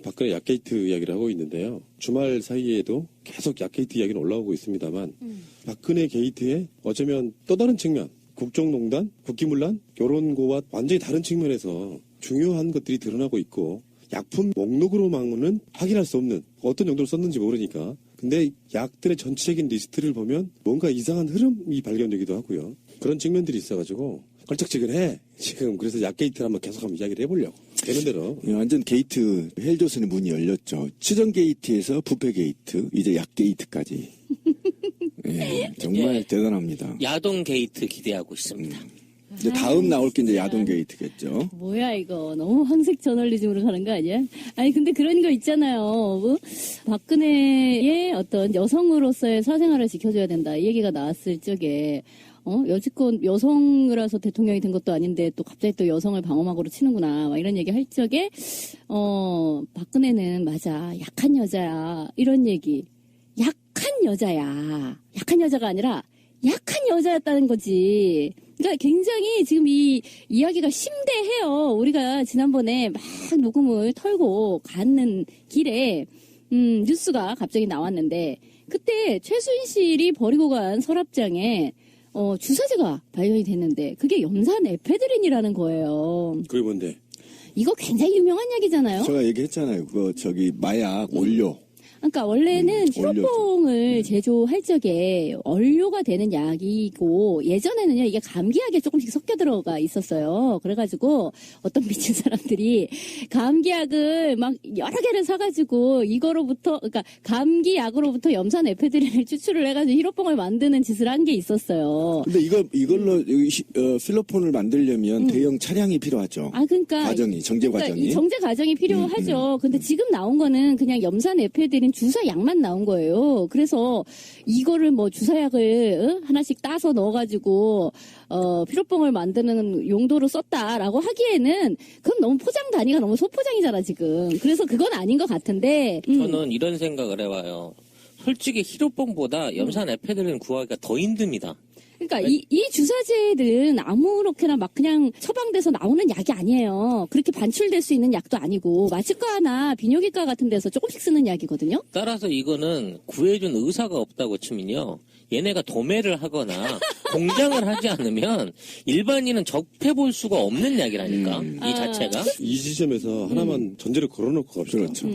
박근혜 약게이트 이야기를 하고 있는데요. 주말 사이에도 계속 약게이트 이야기는 올라오고 있습니다만 박근혜 게이트의 어쩌면 또 다른 측면, 국정농단, 국기문란 이런 거와 완전히 다른 측면에서 중요한 것들이 드러나고 있고 약품 목록으로만은 확인할 수 없는 어떤 용도로 썼는지 모르니까 근데 약들의 전체적인 리스트를 보면 뭔가 이상한 흐름이 발견되기도 하고요. 그런 측면들이 있어가지고 걸쩍지근해 지금. 그래서 약게이트를 한번 계속 한번 이야기를 해보려고 되는 대로. 완전 게이트 헬조선의 문이 열렸죠. 추정 게이트에서 부패 게이트, 이제 약 게이트까지. 예, 정말 대단합니다. 야동 게이트 기대하고 있습니다. 이제 다음 나올 게 이제 야동 게이트겠죠. 뭐야 이거 너무 황색 저널리즘으로 가는 거 아니야? 아니 근데 그런 거 있잖아요. 뭐, 박근혜의 어떤 여성으로서의 사생활을 지켜줘야 된다 이 얘기가 나왔을 적에 여지껏 여성이라서 대통령이 된 것도 아닌데 또 갑자기 또 여성을 방어막으로 치는구나 막 이런 얘기 할 적에 박근혜는 맞아 약한 여자야 이런 얘기. 약한 여자야. 약한 여자가 아니라 약한 여자였다는 거지. 그러니까 굉장히 지금 이 이야기가 심대해요. 우리가 지난번에 막 녹음을 털고 가는 길에 뉴스가 갑자기 나왔는데 그때 최순실이 버리고 간 서랍장에 주사제가 발견이 됐는데 그게 염산 에페드린이라는 거예요. 그게 뭔데? 이거 굉장히 유명한 약이잖아요. 제가 얘기했잖아요. 그거 마약 원료. 그러니까 원래는 히로뽕을 제조할 적에 원료가 되는 약이고 예전에는요 이게 감기약에 조금씩 섞여 들어가 있었어요. 그래가지고 어떤 미친 사람들이 감기약을 막 여러 개를 사가지고 이거로부터 그러니까 감기약으로부터 염산 에페드린을 추출을 해가지고 히로뽕을 만드는 짓을 한 게 있었어요. 근데 이걸로 필로폰을 만들려면 대형 차량이 필요하죠. 그러니까 과정이 정제 그러니까 과정이. 이 정제 과정이 필요하죠. 근데 지금 나온 거는 그냥 염산 에페드린 주사약만 나온 거예요. 그래서 이거를 뭐 주사약을 하나씩 따서 넣어가지고 피로뽕을 만드는 용도로 썼다라고 하기에는 그건 너무 포장 단위가 너무 소포장이잖아 지금. 그래서 그건 아닌 것 같은데. 저는 이런 생각을 해봐요. 솔직히 히로뽕보다 염산 에페드린 구하기가 더 힘듭니다. 그러니까 이 주사제들은 아무렇게나 막 그냥 처방돼서 나오는 약이 아니에요. 그렇게 반출될 수 있는 약도 아니고 마취과나 비뇨기과 같은 데서 조금씩 쓰는 약이거든요. 따라서 이거는 구해준 의사가 없다고 치면요. 얘네가 도매를 하거나 공장을 하지 않으면 일반인은 접해볼 수가 없는 약이라니까. 이 자체가. 이 지점에서 하나만 전제를 걸어놓고 갑시다. 그렇죠.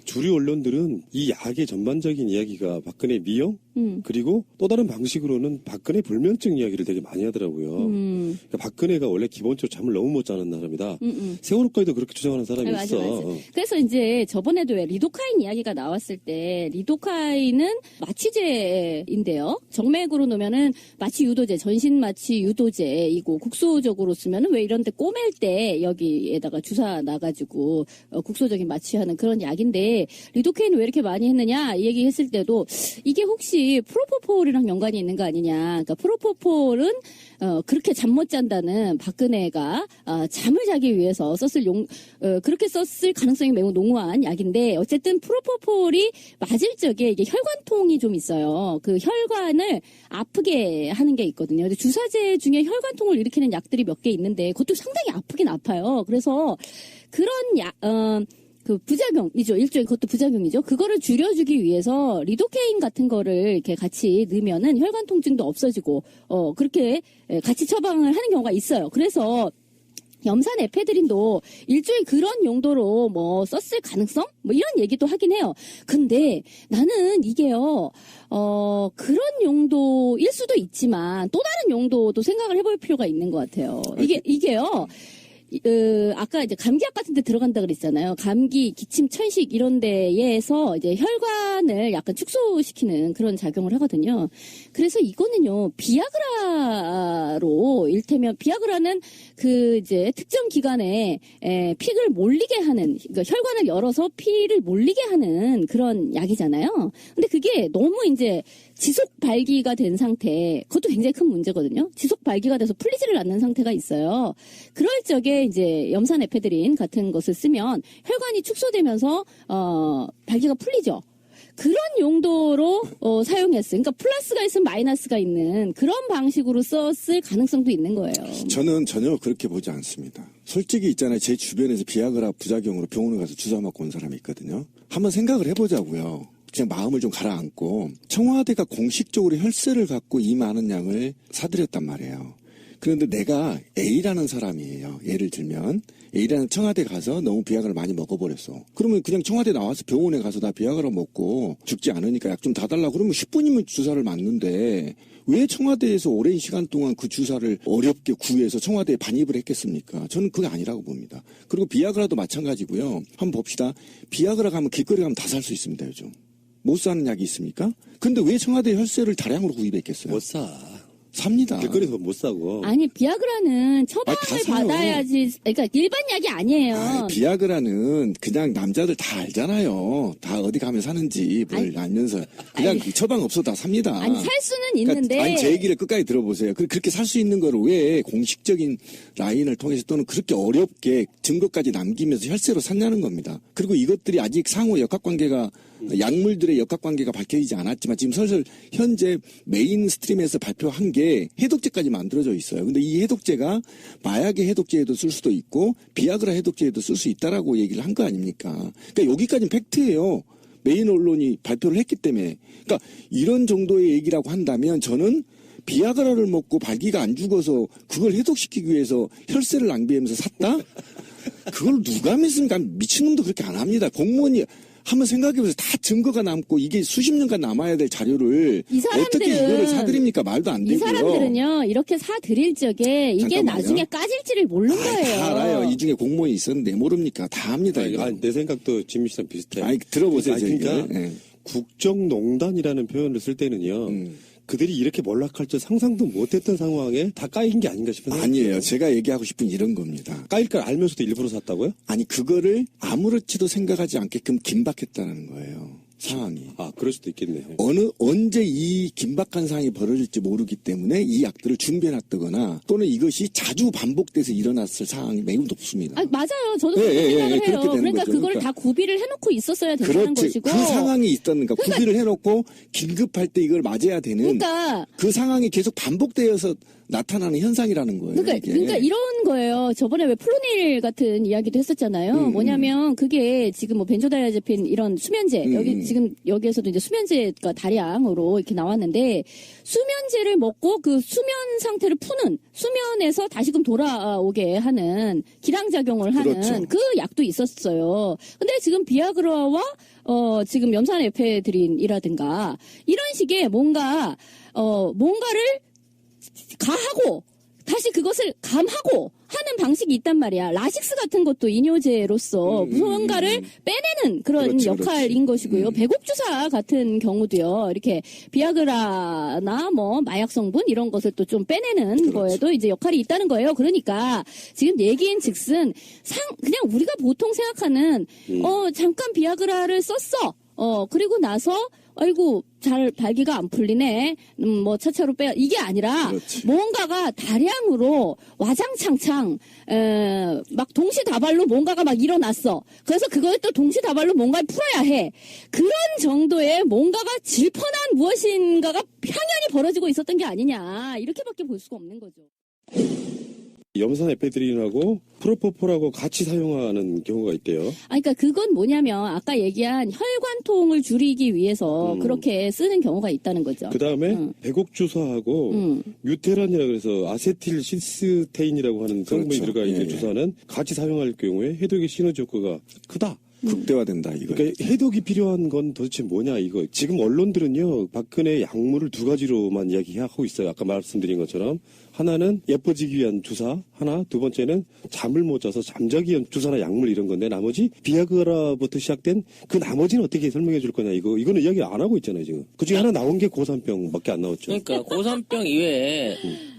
주류 언론들은 이 약의 전반적인 이야기가 박근혜 미용 그리고 또 다른 방식으로는 박근혜 불면증 이야기를 되게 많이 하더라고요. 그러니까 박근혜가 원래 기본적으로 잠을 너무 못 자는 사람이다. 세월호까지도 그렇게 주장하는 사람이 맞아, 있어. 맞아. 그래서 이제 저번에도 왜 리도카인 이야기가 나왔을 때 리도카인은 마취제인데요. 정맥으로 놓으면은 마취 유도제, 전신 마취 유도제이고 국소적으로 쓰면은 왜 이런 데 꼬맬 때 여기에다가 주사 놔가지고 국소적인 마취하는 그런 약인데 리도카인 왜 이렇게 많이 했느냐 이 얘기 했을 때도 이게 혹시 프로포폴이랑 연관이 있는 거 아니냐. 그러니까 프로포폴은 그렇게 잠 못 잔다는 박근혜가 잠을 자기 위해서 그렇게 썼을 가능성이 매우 농후한 약인데 어쨌든 프로포폴이 맞을 적에 이게 혈관통이 좀 있어요. 그 혈관을 아프게 하는 게 있거든요. 근데 주사제 중에 혈관통을 일으키는 약들이 몇 개 있는데 그것도 상당히 아프긴 아파요. 그래서 그런 그 부작용이죠. 일종의 그것도 부작용이죠. 그거를 줄여주기 위해서 리도케인 같은 거를 이렇게 같이 넣으면은 혈관 통증도 없어지고 그렇게 같이 처방을 하는 경우가 있어요. 그래서 염산 에페드린도 일종의 그런 용도로 뭐 썼을 가능성? 뭐 이런 얘기도 하긴 해요. 근데 나는 이게요, 그런 용도일 수도 있지만 또 다른 용도도 생각을 해볼 필요가 있는 것 같아요. 이게요. 아까 이제 감기약 같은 데 들어간다 그랬잖아요. 감기, 기침, 천식 이런 데에서 이제 혈관을 약간 축소시키는 그런 작용을 하거든요. 그래서 이거는요, 비아그라로, 일테면 비아그라는 그 이제 특정 기관에 피를 몰리게 하는, 그러니까 혈관을 열어서 피를 몰리게 하는 그런 약이잖아요. 근데 그게 너무 이제 지속 발기가 된 상태, 그것도 굉장히 큰 문제거든요. 지속 발기가 돼서 풀리지를 않는 상태가 있어요. 그럴 적에 이제 염산 에페드린 같은 것을 쓰면 혈관이 축소되면서 발기가 풀리죠. 그런 용도로 사용했어요. 그러니까 플러스가 있으면 마이너스가 있는 그런 방식으로 썼을 가능성도 있는 거예요. 저는 전혀 그렇게 보지 않습니다. 솔직히 있잖아요. 제 주변에서 비아그라 부작용으로 병원에 가서 주사 맞고 온 사람이 있거든요. 한번 생각을 해보자고요. 그냥 마음을 좀 가라앉고 청와대가 공식적으로 혈세를 갖고 이 많은 양을 사들였단 말이에요. 그런데 내가 A라는 사람이에요. 예를 들면 A라는 청와대 가서 너무 비아그라를 많이 먹어버렸어. 그러면 그냥 청와대 나와서 병원에 가서 나 비아그라 먹고 죽지 않으니까 약 좀 다 달라 그러면 10분이면 주사를 맞는데 왜 청와대에서 오랜 시간 동안 그 주사를 어렵게 구해서 청와대에 반입을 했겠습니까? 저는 그게 아니라고 봅니다. 그리고 비아그라도 마찬가지고요. 한번 봅시다. 비아그라 가면 길거리 가면 다 살 수 있습니다. 요즘. 못 사는 약이 있습니까? 근데 왜 청와대 혈세를 다량으로 구입했겠어요? 못 사. 삽니다. 길거리에서 못 사고. 아니 비아그라는 처방을 다 사요. 받아야지. 그러니까 일반 약이 아니에요. 비아그라는 그냥 남자들 다 알잖아요. 다 어디 가면 사는지 뭘 알면서 그냥 처방 없어 다 삽니다. 아니 살 수는 그러니까 있는데 아니 제 얘기를 끝까지 들어보세요. 그렇게 살 수 있는 거를 왜 공식적인 라인을 통해서 또는 그렇게 어렵게 증거까지 남기면서 혈세로 샀냐는 겁니다. 그리고 이것들이 아직 상호 역학관계가 약물들의 역학관계가 밝혀지지 않았지만 지금 슬슬 현재 메인 스트림에서 발표한 게 해독제까지 만들어져 있어요. 근데 이 해독제가 마약의 해독제에도 쓸 수도 있고 비아그라 해독제에도 쓸 수 있다라고 얘기를 한 거 아닙니까? 그러니까 여기까지는 팩트예요. 메인 언론이 발표를 했기 때문에. 그러니까 이런 정도의 얘기라고 한다면 저는 비아그라를 먹고 발기가 안 죽어서 그걸 해독시키기 위해서 혈세를 낭비하면서 샀다? 그걸 누가 믿습니까? 미친놈도 그렇게 안 합니다. 공무원이 한번 생각해보세요. 다 증거가 남고 이게 수십 년간 남아야 될 자료를 이 사람들은- 어떻게 이거를 사드립니까? 말도 안 되고요. 이 사람들은요 이렇게 사드릴 적에 이게 잠깐만요. 나중에 까질지를 모르는 거예요. 다 알아요. 이 중에 공무원이 있었는데 모릅니까? 다 합니다. 이거. 아니, 내 생각도 지민 씨랑 비슷해. 아니, 들어보세요. 아니, 제 그러니까 얘기를. 예. 국정농단이라는 표현을 쓸 때는요. 그들이 이렇게 몰락할 줄 상상도 못했던 상황에 다 까인 게 아닌가 싶은 생각이 아니에요. 들어요. 제가 얘기하고 싶은 이런 겁니다. 까일 걸 알면서도 일부러 샀다고요? 아니 그거를 아무렇지도 생각하지 않게끔 긴박했다는 거예요. 상황이. 아, 그럴 수도 있겠네요. 언제 이 긴박한 상황이 벌어질지 모르기 때문에 이 약들을 준비해놨다거나 또는 이것이 자주 반복돼서 일어났을 상황이 매우 높습니다. 아, 맞아요. 저도 예, 그렇게 예, 생각을 예, 해요. 그렇게 되는 그러니까 거죠. 그거를 그러니까. 다 구비를 해놓고 있었어야 된다는 그렇지. 것이고. 그 상황이 있다는가. 구비를 해놓고 긴급할 때 이걸 맞아야 되는 그러니까 그 상황이 계속 반복되어서 나타나는 현상이라는 거예요. 이게. 그러니까 이런 거예요. 저번에 왜 플로닐 같은 이야기도 했었잖아요. 뭐냐면 그게 지금 뭐 벤조다이아제핀 이런 수면제 여기 지금 여기에서도 이제 수면제가 다량으로 이렇게 나왔는데 수면제를 먹고 그 수면 상태를 푸는 수면에서 다시금 돌아오게 하는 기량작용을 하는 그렇죠. 그 약도 있었어요. 근데 지금 비아그라와 지금 염산 에페드린이라든가 이런 식의 뭔가를 가하고 다시 그것을 감하고 하는 방식이 있단 말이야. 라식스 같은 것도 이뇨제로서 무언가를 빼내는 그런 그렇지, 역할인 그렇지. 것이고요. 배곡주사 같은 경우도요. 이렇게 비아그라나 뭐 마약 성분 이런 것을 또 좀 빼내는 거에도 이제 역할이 있다는 거예요. 그러니까 지금 얘기인즉슨 그냥 우리가 보통 생각하는 잠깐 비아그라를 썼어. 그리고 나서 아이고 잘 발기가 안 풀리네. 뭐 차차로 빼 이게 아니라 그렇지. 뭔가가 다량으로 와장창창 막 동시다발로 뭔가가 막 일어났어. 그래서 그걸 또 동시다발로 뭔가를 풀어야 해. 그런 정도의 뭔가가 질펀한 무엇인가가 향연이 벌어지고 있었던 게 아니냐. 이렇게밖에 볼 수가 없는 거죠. 염산 에페드린하고 프로포폴하고 같이 사용하는 경우가 있대요. 그러니까 그건 뭐냐면 아까 얘기한 혈관통을 줄이기 위해서 그렇게 쓰는 경우가 있다는 거죠. 그 다음에 배곡주사하고 유테란이라 그래서 아세틸 시스테인이라고 하는 성분이 그렇죠. 들어가 있는 예, 예. 주사는 같이 사용할 경우에 해독의 시너지 효과가 크다. 극대화된다 이거. 그러니까 해독이 필요한 건 도대체 뭐냐 이거. 지금 언론들은요 박근혜 약물을 두 가지로만 이야기하고 있어요. 아까 말씀드린 것처럼 하나는 예뻐지기 위한 주사 하나, 두 번째는 잠을 못 자서 잠자기 위한 주사나 약물 이런 건데 나머지 비아그라부터 시작된 그 나머지는 어떻게 설명해 줄 거냐 이거는 이야기 안 하고 있잖아요 지금. 그중에 하나 나온 게 고산병밖에 안 나왔죠. 그러니까 고산병 이외에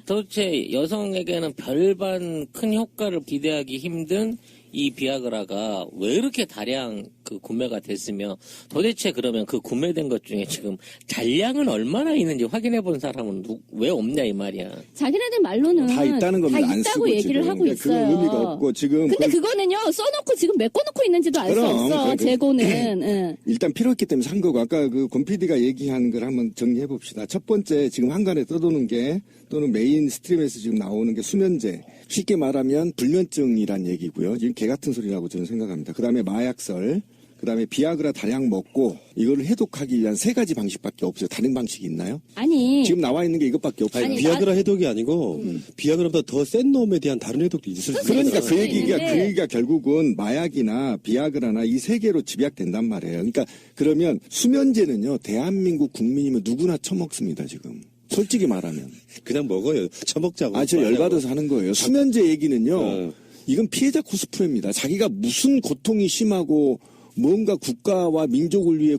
도대체 여성에게는 별반 큰 효과를 기대하기 힘든 이 비아그라가 왜 이렇게 다량 그 구매가 됐으며 도대체 그러면 그 구매된 것 중에 지금 잔량은 얼마나 있는지 확인해 본 사람은 왜 없냐 이 말이야. 자기네들 말로는 다 있다는 겁니다. 다 안 있다고 쓰고 얘기를 지금. 하고 그러니까 있어요. 그건 의미가 없고 지금 근데 그거는요 써놓고 지금 메꿔놓고 있는지도 알 수 그럼, 없어. 그러니까 재고는. 응. 일단 필요했기 때문에 산 거고 아까 그 권 PD가 얘기한 걸 한번 정리해 봅시다. 첫 번째 지금 한간에 떠도는 게 또는 메인 스트림에서 지금 나오는 게 수면제. 쉽게 말하면 불면증이란 얘기고요. 지금 개 같은 소리라고 저는 생각합니다. 그다음에 마약설, 그다음에 비아그라 다량 먹고 이거를 해독하기 위한 3가지 방식밖에 없어요. 다른 방식이 있나요? 아니 지금 나와 있는 게 이것밖에 없어요. 아니, 비아그라 해독이 아니고 비아그라보다 더 센 놈에 대한 다른 해독도 있을 수 있어요. 그러니까 그 얘기가 있는데. 그 얘기가 결국은 마약이나 비아그라나 이 3개로 집약된단 말이에요. 그러니까 그러면 수면제는요 대한민국 국민이면 누구나 처먹습니다 지금. 솔직히 말하면. 그냥 먹어요. 처먹자고. 저 열받아서 하는 거예요. 수면제 얘기는요. 어. 이건 피해자 코스프레입니다. 자기가 무슨 고통이 심하고 뭔가 국가와 민족을 위해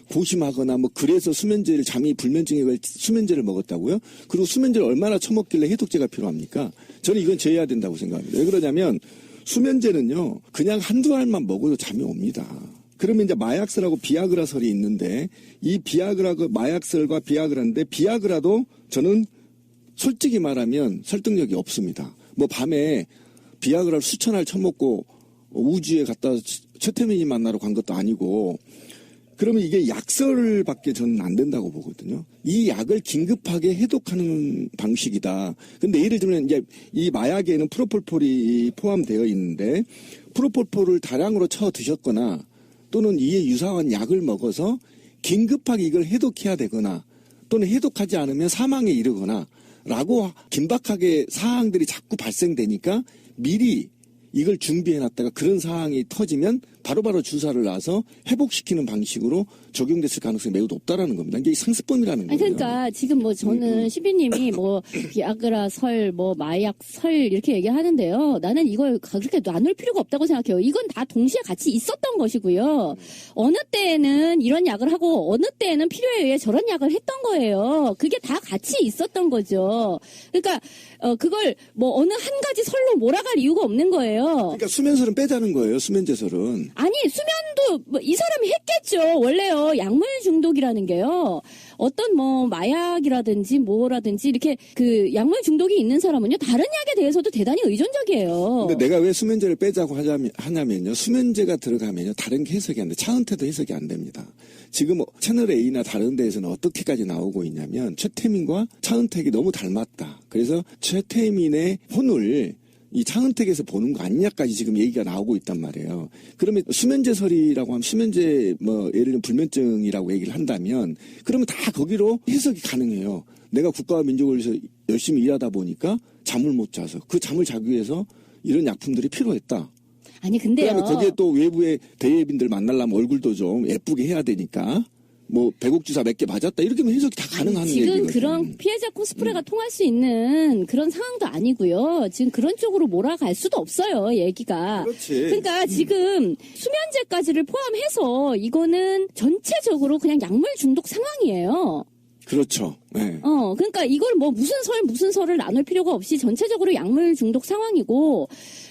고심하거나 뭐 그래서 수면제를 잠이 불면증에 걸려 수면제를 먹었다고요? 그리고 수면제를 얼마나 처먹길래 해독제가 필요합니까? 저는 이건 제해야 된다고 생각합니다. 왜 그러냐면 수면제는요. 그냥 한두 알만 먹어도 잠이 옵니다. 그러면 이제 마약설하고 비아그라설이 있는데 이 비아그라가 마약설과 비아그라인데 비아그라도 저는 솔직히 말하면 설득력이 없습니다. 뭐 밤에 비아그라를 수천 알 처먹고 우주에 갔다 최태민이 만나러 간 것도 아니고 그러면 이게 약설밖에 저는 안 된다고 보거든요. 이 약을 긴급하게 해독하는 방식이다. 근데 예를 들면 이제 이 마약에는 프로폴폴이 포함되어 있는데 프로폴폴을 다량으로 쳐 드셨거나 또는 이에 유사한 약을 먹어서 긴급하게 이걸 해독해야 되거나 또는 해독하지 않으면 사망에 이르거나 라고 긴박하게 사항들이 자꾸 발생되니까 미리 이걸 준비해놨다가 그런 상황이 터지면 바로바로 주사를 놔서 회복시키는 방식으로 적용됐을 가능성이 매우 높다라는 겁니다. 이게 상습범이라는 아니, 거예요. 그러니까 지금 뭐 저는 시비님이 뭐 비아그라 설, 뭐 마약 설 이렇게 얘기하는데요. 나는 이걸 그렇게 나눌 필요가 없다고 생각해요. 이건 다 동시에 같이 있었던 것이고요. 어느 때에는 이런 약을 하고 어느 때에는 필요에 의해 저런 약을 했던 거예요. 그게 다 같이 있었던 거죠. 그러니까 그걸 뭐 어느 한 가지 설로 몰아갈 이유가 없는 거예요. 그러니까 수면설은 빼자는 거예요. 수면제설은. 아니 수면도 뭐 이 사람이 했겠죠. 원래요 약물 중독이라는 게요 어떤 뭐 마약이라든지 뭐라든지 이렇게 그 약물 중독이 있는 사람은요 다른 약에 대해서도 대단히 의존적이에요. 근데 내가 왜 수면제를 빼자고 하냐면요. 수면제가 들어가면요. 다른 게 해석이 안 돼. 차은태도 해석이 안 됩니다. 지금 채널 A나 다른 데에서는 어떻게까지 나오고 있냐면 최태민과 차은택이 너무 닮았다. 그래서 최태민의 혼을 이 차은택에서 보는 거 아니냐까지 지금 얘기가 나오고 있단 말이에요. 그러면 수면제설이라고 하면 수면제 뭐 예를 들면 불면증이라고 얘기를 한다면 그러면 다 거기로 해석이 가능해요. 내가 국가와 민족을 위해서 열심히 일하다 보니까 잠을 못 자서 그 잠을 자기 위해서 이런 약품들이 필요했다. 아니 근데요. 그다음에 거기에 또 외부의 대예빈들 만나려면 얼굴도 좀 예쁘게 해야 되니까 뭐 배곡주사 몇 개 맞았다 이렇게 하면 해석이 다 가능한 지금 얘기거든요. 그런 피해자 코스프레가 통할 수 있는 그런 상황도 아니고요. 지금 그런 쪽으로 몰아갈 수도 없어요. 얘기가. 그렇지. 그러니까 지금 수면제까지를 포함해서 이거는 전체적으로 그냥 약물 중독 상황이에요. 그렇죠. 네. 그러니까 이걸 뭐 무슨 설을 나눌 필요가 없이 전체적으로 약물 중독 상황이고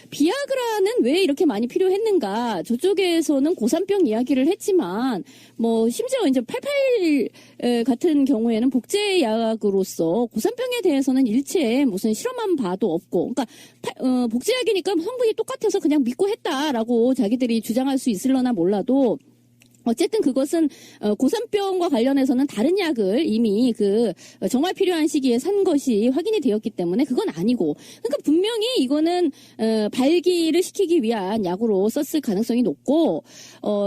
비아그라는 왜 이렇게 많이 필요했는가? 저쪽에서는 고산병 이야기를 했지만 뭐 심지어 이제 88 같은 경우에는 복제약으로서 고산병에 대해서는 일체 무슨 실험한 바도 없고, 그러니까 복제약이니까 성분이 똑같아서 그냥 믿고 했다라고 자기들이 주장할 수 있을려나 몰라도. 어쨌든 그것은 고산병과 관련해서는 다른 약을 이미 정말 필요한 시기에 산 것이 확인이 되었기 때문에 그건 아니고, 그러니까 분명히 이거는 발기를 시키기 위한 약으로 썼을 가능성이 높고,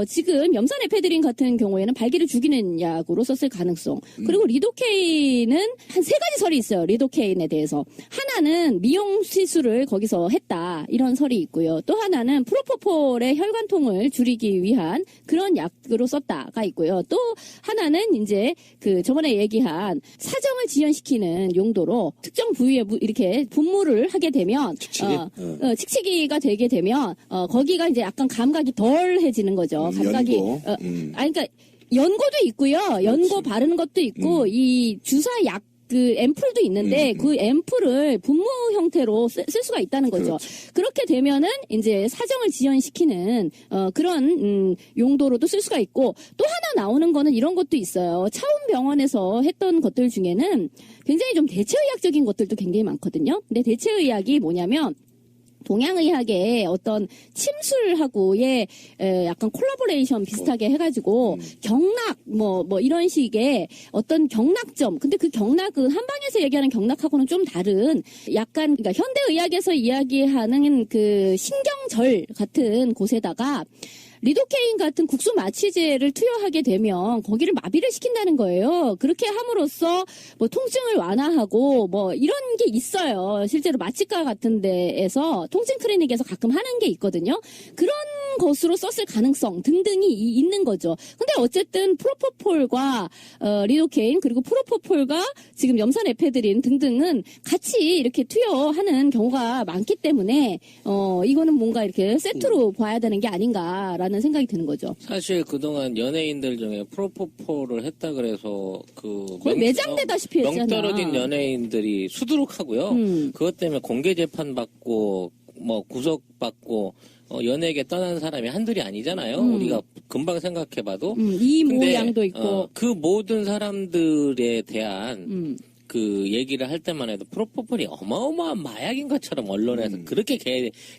지금 염산에페드린 같은 경우에는 발기를 죽이는 약으로 썼을 가능성. 그리고 리도케인은 한 3가지 설이 있어요. 리도케인에 대해서 하나는 미용 시술을 거기서 했다 이런 설이 있고요. 또 하나는 프로포폴의 혈관통을 줄이기 위한 그런 약 으로 썼다가 있고요. 또 하나는 이제 저번에 얘기한 사정을 지연시키는 용도로 특정 부위에 이렇게 분무를 하게 되면 칙칙이가 되게 되면 거기가 이제 약간 감각이 덜해지는 거죠. 감각이 연고. 그러니까 연고도 있고요. 연고 바르는 것도 있고 이 주사 약 그 앰플도 있는데 그 앰플을 분무 형태로 쓸 수가 있다는 거죠. 그렇죠. 그렇게 되면은 이제 사정을 지연시키는 그런 용도로도 쓸 수가 있고 또 하나 나오는 거는 이런 것도 있어요. 차움병원에서 했던 것들 중에는 굉장히 좀 대체의학적인 것들도 굉장히 많거든요. 근데 대체의학이 뭐냐면 동양의학의 어떤 침술하고의 약간 콜라보레이션 비슷하게 해가지고 경락 뭐 이런 식의 어떤 경락점. 근데 그 경락은 한방에서 얘기하는 경락하고는 좀 다른 약간 그러니까 현대의학에서 이야기하는 그 신경절 같은 곳에다가 리도케인 같은 국소 마취제를 투여하게 되면 거기를 마비를 시킨다는 거예요. 그렇게 함으로써 뭐 통증을 완화하고 뭐 이런 게 있어요. 실제로 마취과 같은 데에서 통증 클리닉에서 가끔 하는 게 있거든요. 그런 것으로 썼을 가능성 등등이 있는 거죠. 근데 어쨌든 프로포폴과 리도케인 그리고 프로포폴과 지금 염산 에페드린 등등은 같이 이렇게 투여하는 경우가 많기 때문에 이거는 뭔가 이렇게 세트로 봐야 되는 게 아닌가라는 생각이 드는 거죠. 사실 그동안 연예인들 중에 프로포폴을 했다 그래서 거의 매장되다시피 했잖아. 명 떨어진 연예인들이 수두룩하고요. 그것 때문에 공개 재판 받고 뭐 구속 받고 연예계 떠난 사람이 한둘이 아니잖아요. 우리가 금방 생각해봐도. 이모 양도 있고. 그 모든 사람들에 대한 그 얘기를 할 때만 해도 프로포폴이 어마어마한 마약인 것처럼 언론에서 그렇게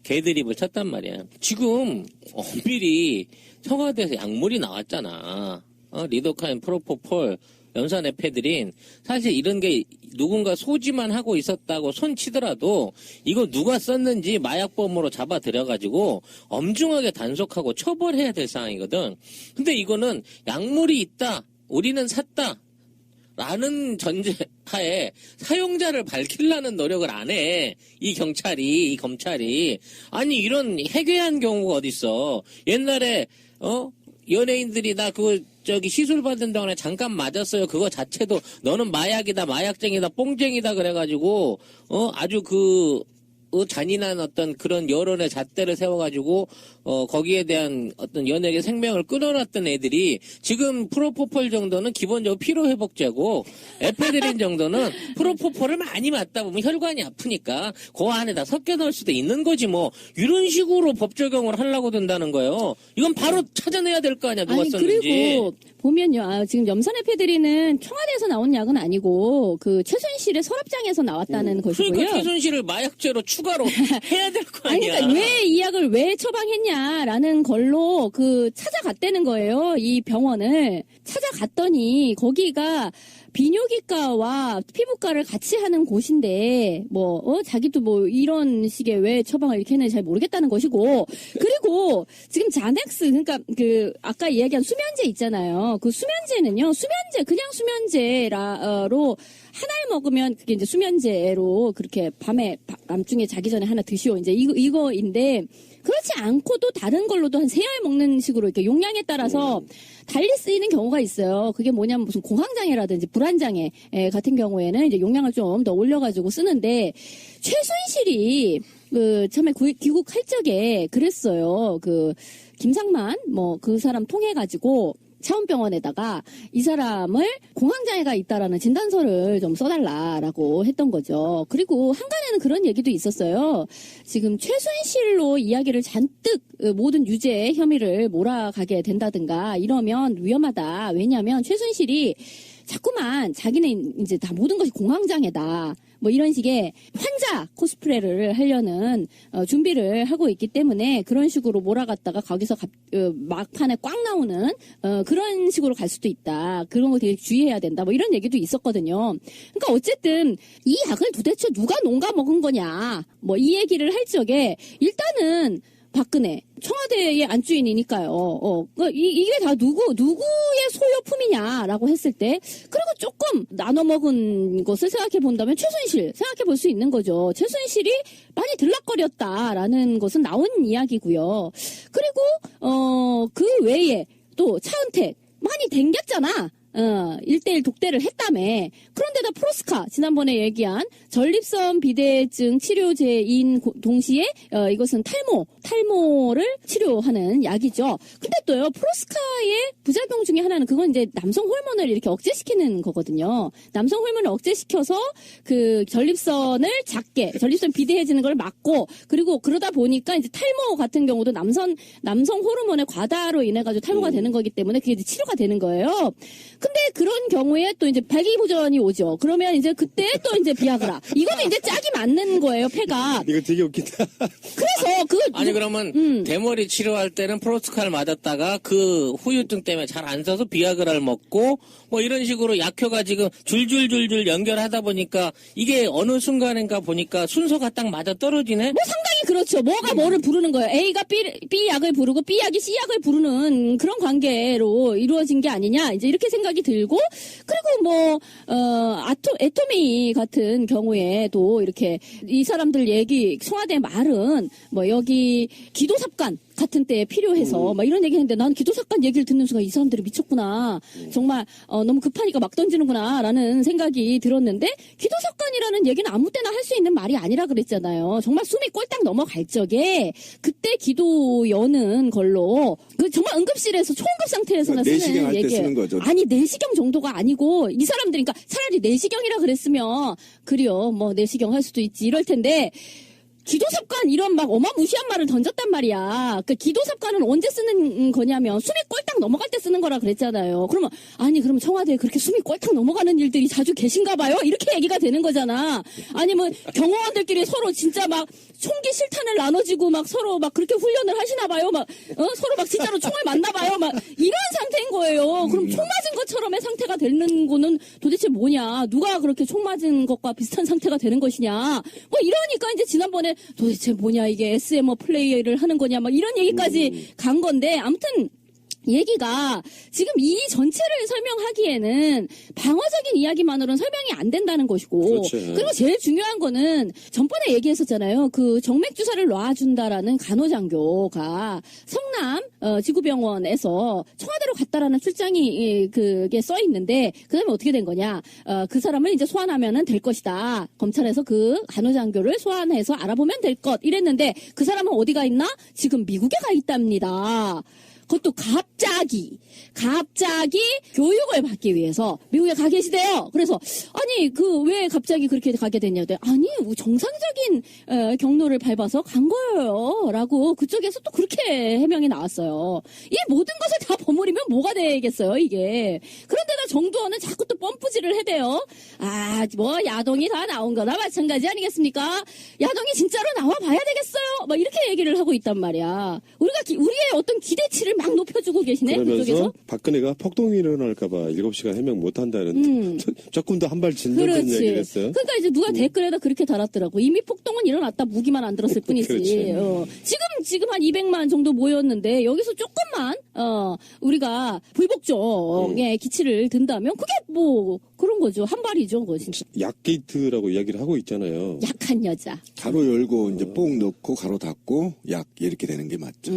개드립을 쳤단 말이야. 지금 엄밀히 청와대에서 약물이 나왔잖아. 리도카인, 프로포폴, 염산 에페드린. 사실 이런 게 누군가 소지만 하고 있었다고 손치더라도 이거 누가 썼는지 마약범으로 잡아들여가지고 엄중하게 단속하고 처벌해야 될 상황이거든. 근데 이거는 약물이 있다. 우리는 샀다. 라는 전제하에 사용자를 밝히려는 노력을 안 해. 이 검찰이. 아니, 이런 해괴한 경우가 어딨어. 옛날에, 연예인들이 시술 받은 동안에 잠깐 맞았어요. 그거 자체도 너는 마약이다, 마약쟁이다, 뽕쟁이다 그래가지고, 아주 잔인한 어떤 그런 여론의 잣대를 세워가지고 거기에 대한 어떤 연예계 생명을 끊어놨던 애들이 지금 프로포폴 정도는 기본적으로 피로회복제고 에페드린 정도는 프로포폴을 많이 맞다 보면 혈관이 아프니까 그 안에다 섞여 넣을 수도 있는 거지 뭐 이런 식으로 법 적용을 하려고 든다는 거예요. 이건 바로 찾아내야 될 거 아니야 누가 썼는지. 그리고 보면요. 지금 염산 에페드린은 청와대에서 나온 약은 아니고 그 최순실의 서랍장에서 나왔다는 것이고요. 그러니까 최순실을 마약죄로 추가로 해야 될 거 아니, 아니야. 그러니까 왜 이 약을 왜 처방했냐라는 걸로 찾아갔다는 거예요. 이 병원을 찾아갔더니 거기가 비뇨기과와 피부과를 같이 하는 곳인데 자기도 이런 식의 왜 처방을 이렇게 했는지 잘 모르겠다는 것이고 그리고 지금 자넥스 그러니까 아까 이야기한 수면제 있잖아요. 그 수면제는요. 그냥 수면제로 하나를 먹으면 그게 이제 수면제로 그렇게 밤중에 자기 전에 하나 드시오. 이제 이거인데 그렇지 않고도 다른 걸로도 한 3알 먹는 식으로 이렇게 용량에 따라서 달리 쓰이는 경우가 있어요. 그게 뭐냐면 무슨 공황장애라든지 불안장애 같은 경우에는 이제 용량을 좀 더 올려가지고 쓰는데 최순실이 처음에 귀국할 적에 그랬어요. 김상만 그 사람 통해가지고 차움병원에다가 이 사람을 공황장애가 있다라는 진단서를 좀 써달라라고 했던 거죠. 그리고 한간에는 그런 얘기도 있었어요. 지금 최순실로 이야기를 잔뜩 모든 유죄 혐의를 몰아가게 된다든가 이러면 위험하다. 왜냐하면 최순실이 자꾸만 자기는 이제 다 모든 것이 공황장애다. 이런 식의 환자 코스프레를 하려는 준비를 하고 있기 때문에 그런 식으로 몰아갔다가 거기서 막판에 꽉 나오는 그런 식으로 갈 수도 있다. 그런 거 되게 주의해야 된다. 이런 얘기도 있었거든요. 그러니까 어쨌든 이 약을 도대체 누가 농가 먹은 거냐. 이 얘기를 할 적에 일단은 박근혜 청와대의 안주인이니까요. 이게 다 누구의 소요품이냐라고 했을 때 그리고 조금 나눠 먹은 것을 생각해 본다면 최순실 생각해 볼 수 있는 거죠. 최순실이 많이 들락거렸다라는 것은 나온 이야기고요. 그리고 그 외에 또 차은택 많이 댕겼잖아. 1대1 독대를 했다며. 그런데다 프로스카 지난번에 얘기한 전립선 비대증 치료제인 동시에 이것은 탈모를 치료하는 약이죠. 근데 또요 프로스카의 부작용 중에 하나는 그건 이제 남성 호르몬을 이렇게 억제시키는 거거든요. 남성 호르몬을 억제시켜서 그 전립선 비대해지는 걸 막고, 그리고 그러다 보니까 이제 탈모 같은 경우도 남성 호르몬의 과다로 인해 가지고 탈모가 되는 거기 때문에 그게 이제 치료가 되는 거예요. 근데 그런 경우에 또 이제 발기부전이 오죠. 그러면 이제 그때 또 이제 비아그라. 이거는 이제 짝이 맞는 거예요, 폐가. 이거 되게 웃기다. 그래서 아니 그러면 대머리 치료할 때는 프로스카를 맞았다가 그 후유증 때문에 잘 안 써서 비아그라를 먹고 뭐 이런 식으로 약효가 지금 줄줄줄줄 연결하다 보니까 이게 어느 순간인가 보니까 순서가 딱 맞아 떨어지네. 뭐 상당히 그렇죠. 뭐가 뭐를 부르는 거예요. A가 B 약을 부르고 B 약이 C 약을 부르는 그런 관계로 이루어진 게 아니냐. 이제 이렇게 생각이 들고, 그리고 뭐 애토미 같은 경우에도 이렇게 이 사람들 얘기 청와대 말은 뭐 여기 기도삽관 같은 때에 필요해서 막 이런 얘기했는데, 난 기도삽관 얘기를 듣는 순간 이 사람들이 미쳤구나. 정말 너무 급하니까 막 던지는구나 라는 생각이 들었는데, 기도삽관이라는 얘기는 아무 때나 할 수 있는 말이 아니라 그랬잖아요. 정말 숨이 꼴딱 넘어갈 적에 그때 기도 여는 걸로, 그 정말 응급실에서 초응급 상태에서나 내시경 쓰는 할 때 얘기예요. 쓰는 거죠. 아니 내시경 정도가 아니고 이 사람들이, 그러니까 차라리 내시경이라 그랬으면 그래요, 뭐 내시경 할 수도 있지 이럴 텐데, 기도삽관 이런 막 어마무시한 말을 던졌단 말이야. 그 기도삽관은 언제 쓰는 거냐면 숨이 꼴딱 넘어갈 때 쓰는 거라 그랬잖아요. 그러면 그럼 청와대에 그렇게 숨이 꼴딱 넘어가는 일들이 자주 계신가 봐요? 이렇게 얘기가 되는 거잖아. 아니면 경호원들끼리 서로 진짜 막 총기 실탄을 나눠지고 막 서로 막 그렇게 훈련을 하시나 봐요. 막 서로 막 진짜로 총을 맞나 봐요. 막 이런 상태인 거예요. 그럼 총 맞은 것처럼의 상태가 되는 거는 도대체 뭐냐? 누가 그렇게 총 맞은 것과 비슷한 상태가 되는 것이냐? 뭐 이러니까 이제 지난번에 도대체 뭐냐 이게 SM어 플레이를 하는 거냐 막 이런 얘기까지 간 건데, 아무튼 얘기가 지금 이 전체를 설명하기에는 방어적인 이야기만으로는 설명이 안 된다는 것이고, 그렇죠. 그리고 제일 중요한 거는 전번에 얘기했었잖아요. 그 정맥 주사를 놔준다라는 간호장교가 성남 지구병원에서 청와대로 갔다라는 출장이 그게 써 있는데, 그다음에 어떻게 된 거냐? 그 사람을 이제 소환하면은 될 것이다. 검찰에서 그 간호장교를 소환해서 알아보면 될 것 이랬는데, 그 사람은 어디가 있나? 지금 미국에 가 있답니다. 그것도 갑자기 교육을 받기 위해서 미국에 가 계시대요. 그래서 아니 왜 갑자기 그렇게 가게 됐냐고. 아니 정상적인 경로를 밟아서 간 거예요 라고 그쪽에서 또 그렇게 해명이 나왔어요. 이 모든 것을 다 버무리면 뭐가 되겠어요 이게. 그런데다 정두원은 자꾸 또 뻔뿌지를 해대요. 뭐 야동이 다 나온 거나 마찬가지 아니겠습니까? 야동이 진짜로 나와 봐야 되겠어요 막 이렇게 얘기를 하고 있단 말이야. 우리의 어떤 기대치를 막 높여주고 계시네. 그러면서 그쪽에서. 박근혜가 폭동이 일어날까봐 7시간 해명 못한다는 조금 더 한 발 진전된 얘기를 했어요. 그러니까 이제 누가 댓글에다 그렇게 달았더라고. 이미 폭동은 일어났다. 무기만 안 들었을 뿐이지. 그렇죠. 지금 한 200만 정도 모였는데 여기서 조금만 우리가 불복종의 기치를 든다면 그게 뭐 그런 거죠. 한 발이죠. 그거 진짜. 약게이트라고 이야기를 하고 있잖아요. 약한 여자. 가로 열고 이제 뽕 넣고 가로 닫고 약 이렇게 되는 게 맞죠.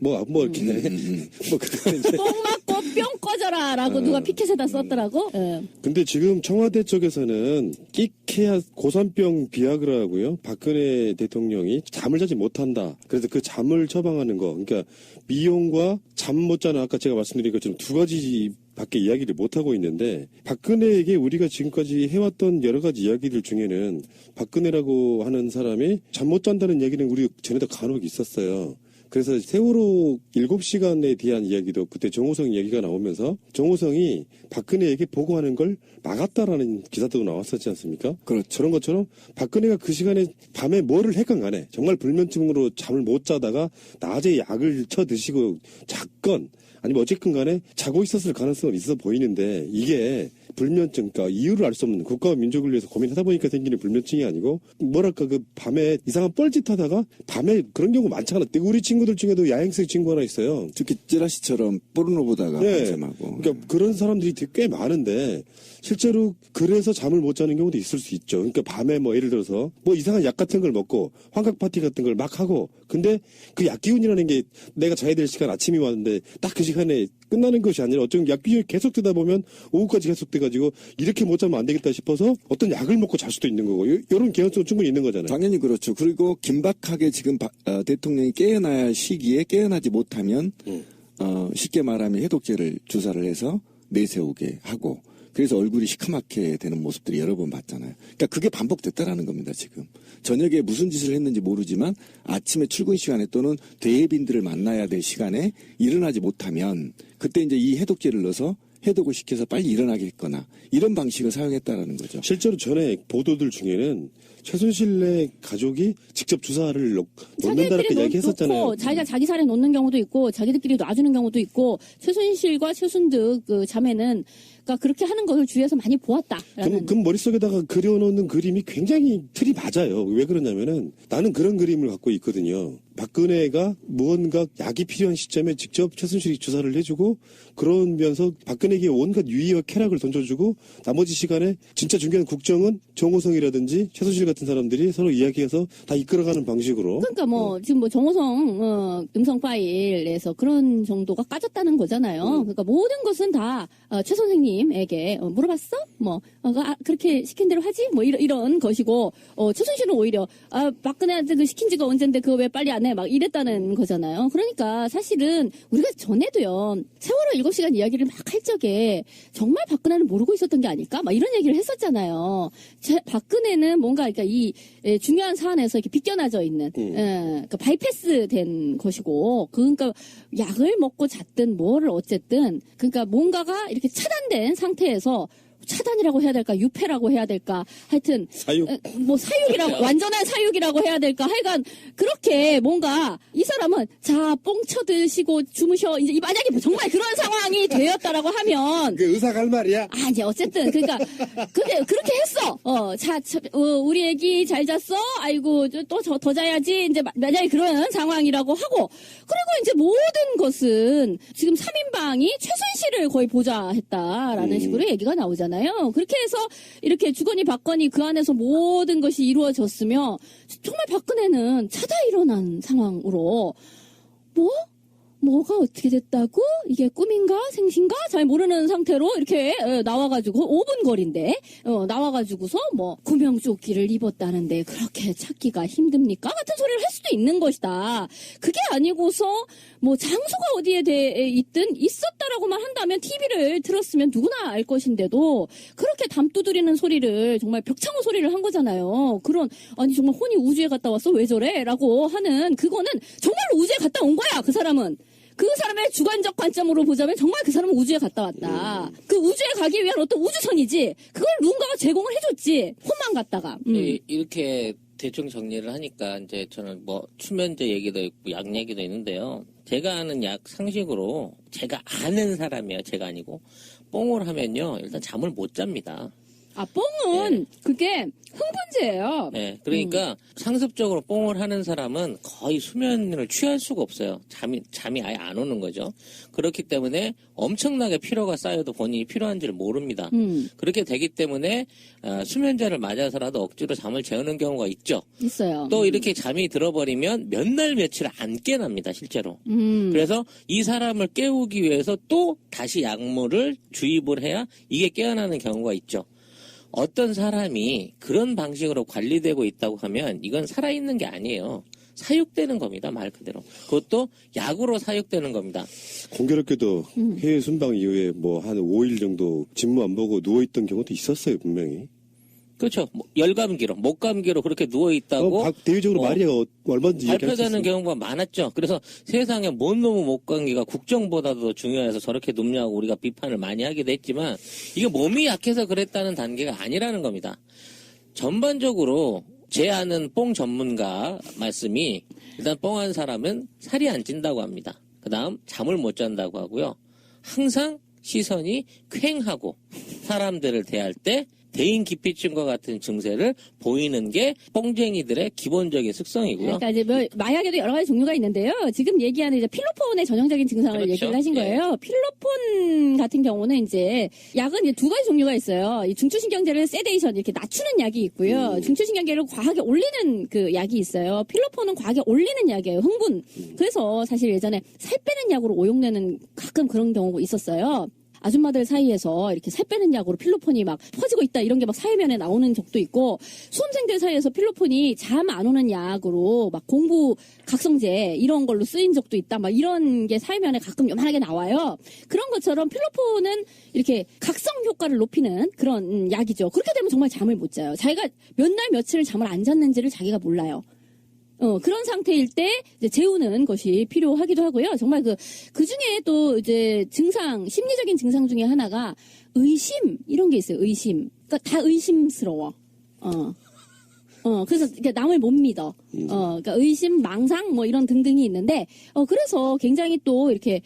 뭐 이렇게 뭐 그때 이제 뽕 맞고 뿅 꺼져라라고 누가 피켓에다 썼더라고. 예. 근데 지금 청와대 쪽에서는 끼케야 고산병 비아그라고요. 박근혜 대통령이 잠을 자지 못한다. 그래서 그 잠을 처방하는 거. 그러니까 미용과 잠 못 자는, 아까 제가 말씀드린 것처럼 두 가지 밖에 이야기를 못하고 있는데, 박근혜에게 우리가 지금까지 해왔던 여러 가지 이야기들 중에는 박근혜라고 하는 사람이 잠 못 잔다는 얘기는 우리 전에도 간혹 있었어요. 그래서 세월호 7시간에 대한 이야기도 그때 정호성 이야기가 나오면서 정호성이 박근혜에게 보고하는 걸 막았다라는 기사도 나왔었지 않습니까? 그렇죠. 저런 것처럼 박근혜가 그 시간에 밤에 뭐를 했건 간에 정말 불면증으로 잠을 못 자다가 낮에 약을 쳐 드시고 잤건 아니면 어쨌건 간에 자고 있었을 가능성은 있어 보이는데, 이게 불면증, 그러니까 이유를 알 수 없는 국가와 민족을 위해서 고민하다 보니까 생기는 불면증이 아니고 뭐랄까 그 밤에 이상한 뻘짓하다가 밤에 그런 경우 많잖아. 우리 친구들 중에도 야행성 친구 하나 있어요. 특히 찌라시처럼 포르노 보다가 네. 밤샘하고. 그러니까 그런 사람들이 되게 꽤 많은데 실제로 그래서 잠을 못 자는 경우도 있을 수 있죠. 그러니까 밤에 뭐 예를 들어서 뭐 이상한 약 같은 걸 먹고 환각 파티 같은 걸 막 하고 근데 그 약 기운이라는 게 내가 자야 될 시간 아침이 왔는데 딱 그 시간에 끝나는 것이 아니라 어쩌면 약 기운이 계속되다 보면 오후까지 계속돼가지고 이렇게 못 자면 안 되겠다 싶어서 어떤 약을 먹고 잘 수도 있는 거고 이런 개연성은 충분히 있는 거잖아요. 당연히 그렇죠. 그리고 긴박하게 지금 대통령이 깨어나야 할 시기에 깨어나지 못하면 쉽게 말하면 해독제를 주사를 해서 내세우게 하고 그래서 얼굴이 시커멓게 되는 모습들이 여러 번 봤잖아요. 그러니까 그게 반복됐다라는 겁니다, 지금. 저녁에 무슨 짓을 했는지 모르지만 아침에 출근 시간에 또는 대회빈들을 만나야 될 시간에 일어나지 못하면 그때 이제 이 해독제를 넣어서 해독을 시켜서 빨리 일어나게 했거나 이런 방식을 사용했다라는 거죠. 실제로 전에 보도들 중에는 최순실의 가족이 직접 주사를 놓는다는 얘기했었잖아요. 놓고 자기가 자기 살에 놓는 경우도 있고 자기들끼리 놔주는 경우도 있고 최순실과 최순득 그 자매는 그러니까 그렇게 하는 것을 주위에서 많이 보았다라는. 그 머릿속에다가 그려놓는 그림이 굉장히 틀이 맞아요. 왜 그러냐면은 나는 그런 그림을 갖고 있거든요. 박근혜가 무언가 약이 필요한 시점에 직접 최순실이 주사를 해주고 그러면서 박근혜에게 온갖 유의와 쾌락을 던져주고 나머지 시간에 진짜 중요한 국정은 정호성이라든지 최순실 같은 사람들이 서로 이야기해서 다 이끌어가는 방식으로. 그러니까 뭐 지금 뭐 정호성 음성 파일에서 그런 정도가 까졌다는 거잖아요. 그러니까 모든 것은 다 최 선생님에게 물어봤어? 뭐 그렇게 시킨 대로 하지? 뭐 이런 것이고 최순실은 오히려 박근혜한테 그 시킨 지가 언젠데 그거 왜 빨리 안 해? 막 이랬다는 거잖아요. 그러니까 사실은 우리가 전에도요 세월호 7시간 이야기를 막 할 적에 정말 박근혜는 모르고 있었던 게 아닐까? 막 이런 얘기를 했었잖아요. 박근혜는 뭔가 그러니까 이 중요한 사안에서 이렇게 비껴나져 있는 그러니까 바이패스된 것이고 그러니까 약을 먹고 잤든 뭐를 어쨌든 그러니까 뭔가가 이렇게 차단된 상태에서 차단이라고 해야 될까 유패라고 해야 될까 하여튼 사육. 뭐 사육이라고 완전한 사육이라고 해야 될까 하여간 그렇게 뭔가 이 사람은 자 뽕 쳐드시고 주무셔 이제 만약에 정말 그런 상황이 되었다라고 하면 그 의사가 할 말이야. 이제 어쨌든 그러니까 그렇게 했어. 우리 애기 잘 잤어. 아이고 또 더 자야지. 이제 만약에 그런 상황이라고 하고 그리고 이제 모든 것은 지금 3인방이 최순실을 거의 보좌했다라는 식으로 얘기가 나오잖아요. 그렇게 해서 이렇게 주거니 받거니 그 안에서 모든 것이 이루어졌으며 정말 박근혜는 자다 일어난 상황으로 뭐가 어떻게 됐다고? 이게 꿈인가 생신가? 잘 모르는 상태로 이렇게 나와가지고 5분 거리인데 나와가지고서 뭐 구명조끼를 입었다는데 그렇게 찾기가 힘듭니까? 같은 소리를 할 수도 있는 것이다. 그게 아니고서 뭐 장소가 어디에 있든 있었다라고만 한다면 TV를 틀었으면 누구나 알 것인데도 그렇게 담 두드리는 소리를 정말 벽창호 소리를 한 거잖아요. 아니 정말 혼이 우주에 갔다 왔어? 왜 저래? 라고 하는 그거는 정말 우주에 갔다 온 거야. 그 사람은. 그 사람의 주관적 관점으로 보자면 정말 그 사람은 우주에 갔다 왔다. 그 우주에 가기 위한 어떤 우주선이지. 그걸 누군가가 제공을 해줬지. 혼만 갔다가. 이렇게 대충 정리를 하니까 이제 저는 뭐 수면제 얘기도 있고 약 얘기도 있는데요. 제가 아는 약 상식으로 제가 아는 사람이에요. 제가 아니고 뽕을 하면요. 일단 잠을 못 잡니다. 뽕은 그게 흥분제예요. 네, 그러니까 상습적으로 뽕을 하는 사람은 거의 수면을 취할 수가 없어요. 잠이 아예 안 오는 거죠. 그렇기 때문에 엄청나게 피로가 쌓여도 본인이 필요한지를 모릅니다. 그렇게 되기 때문에 수면제를 맞아서라도 억지로 잠을 재우는 경우가 있죠. 있어요. 또 이렇게 잠이 들어버리면 몇 날 며칠 안 깨납니다, 실제로. 그래서 이 사람을 깨우기 위해서 또 다시 약물을 주입을 해야 이게 깨어나는 경우가 있죠. 어떤 사람이 그런 방식으로 관리되고 있다고 하면 이건 살아있는 게 아니에요. 사육되는 겁니다. 말 그대로. 그것도 약으로 사육되는 겁니다. 공교롭게도 해외 순방 이후에 뭐 한 5일 정도 진무 안 보고 누워있던 경우도 있었어요. 분명히. 그렇죠. 열감기로, 목감기로 그렇게 누워있다고. 대외적으로 말이 얼마든지 발표되는 경우가 많았죠. 그래서 세상에 뭔 놈의 목감기가 국정보다도 더 중요해서 저렇게 눕냐고 우리가 비판을 많이 하기도 했지만 이게 몸이 약해서 그랬다는 단계가 아니라는 겁니다. 전반적으로 제 아는 뽕 전문가 말씀이 일단 뽕한 사람은 살이 안 찐다고 합니다. 그 다음 잠을 못 잔다고 하고요. 항상 시선이 퀭하고 사람들을 대할 때 대인 기피증과 같은 증세를 보이는 게 뽕쟁이들의 기본적인 습성이고요. 그러니까 이제 마약에도 여러 가지 종류가 있는데요. 지금 얘기하는 이제 필로폰의 전형적인 증상을 그렇죠. 얘기를 하신 거예요. 필로폰 같은 경우는 이제 약은 이제 두 가지 종류가 있어요. 이 중추신경제를 세데이션 이렇게 낮추는 약이 있고요. 중추신경계를 과하게 올리는 그 약이 있어요. 필로폰은 과하게 올리는 약이에요. 흥분. 그래서 사실 예전에 살 빼는 약으로 오용되는 가끔 그런 경우가 있었어요. 아줌마들 사이에서 이렇게 살 빼는 약으로 필로폰이 막 퍼지고 있다 이런 게 막 사회면에 나오는 적도 있고 수험생들 사이에서 필로폰이 잠 안 오는 약으로 막 공부 각성제 이런 걸로 쓰인 적도 있다 막 이런 게 사회면에 가끔 요만하게 나와요. 그런 것처럼 필로폰은 이렇게 각성 효과를 높이는 그런 약이죠. 그렇게 되면 정말 잠을 못 자요. 자기가 몇 날 며칠을 잠을 안 잤는지를 자기가 몰라요. 그런 상태일 때 이제 재우는 것이 필요하기도 하고요. 정말 그 중에 또 이제 심리적인 증상 중에 하나가 의심 이런 게 있어요. 의심. 그러니까 다 의심스러워. 그래서 남을 못 믿어. 그러니까 의심, 망상 뭐 이런 등등이 있는데 그래서 굉장히 또 이렇게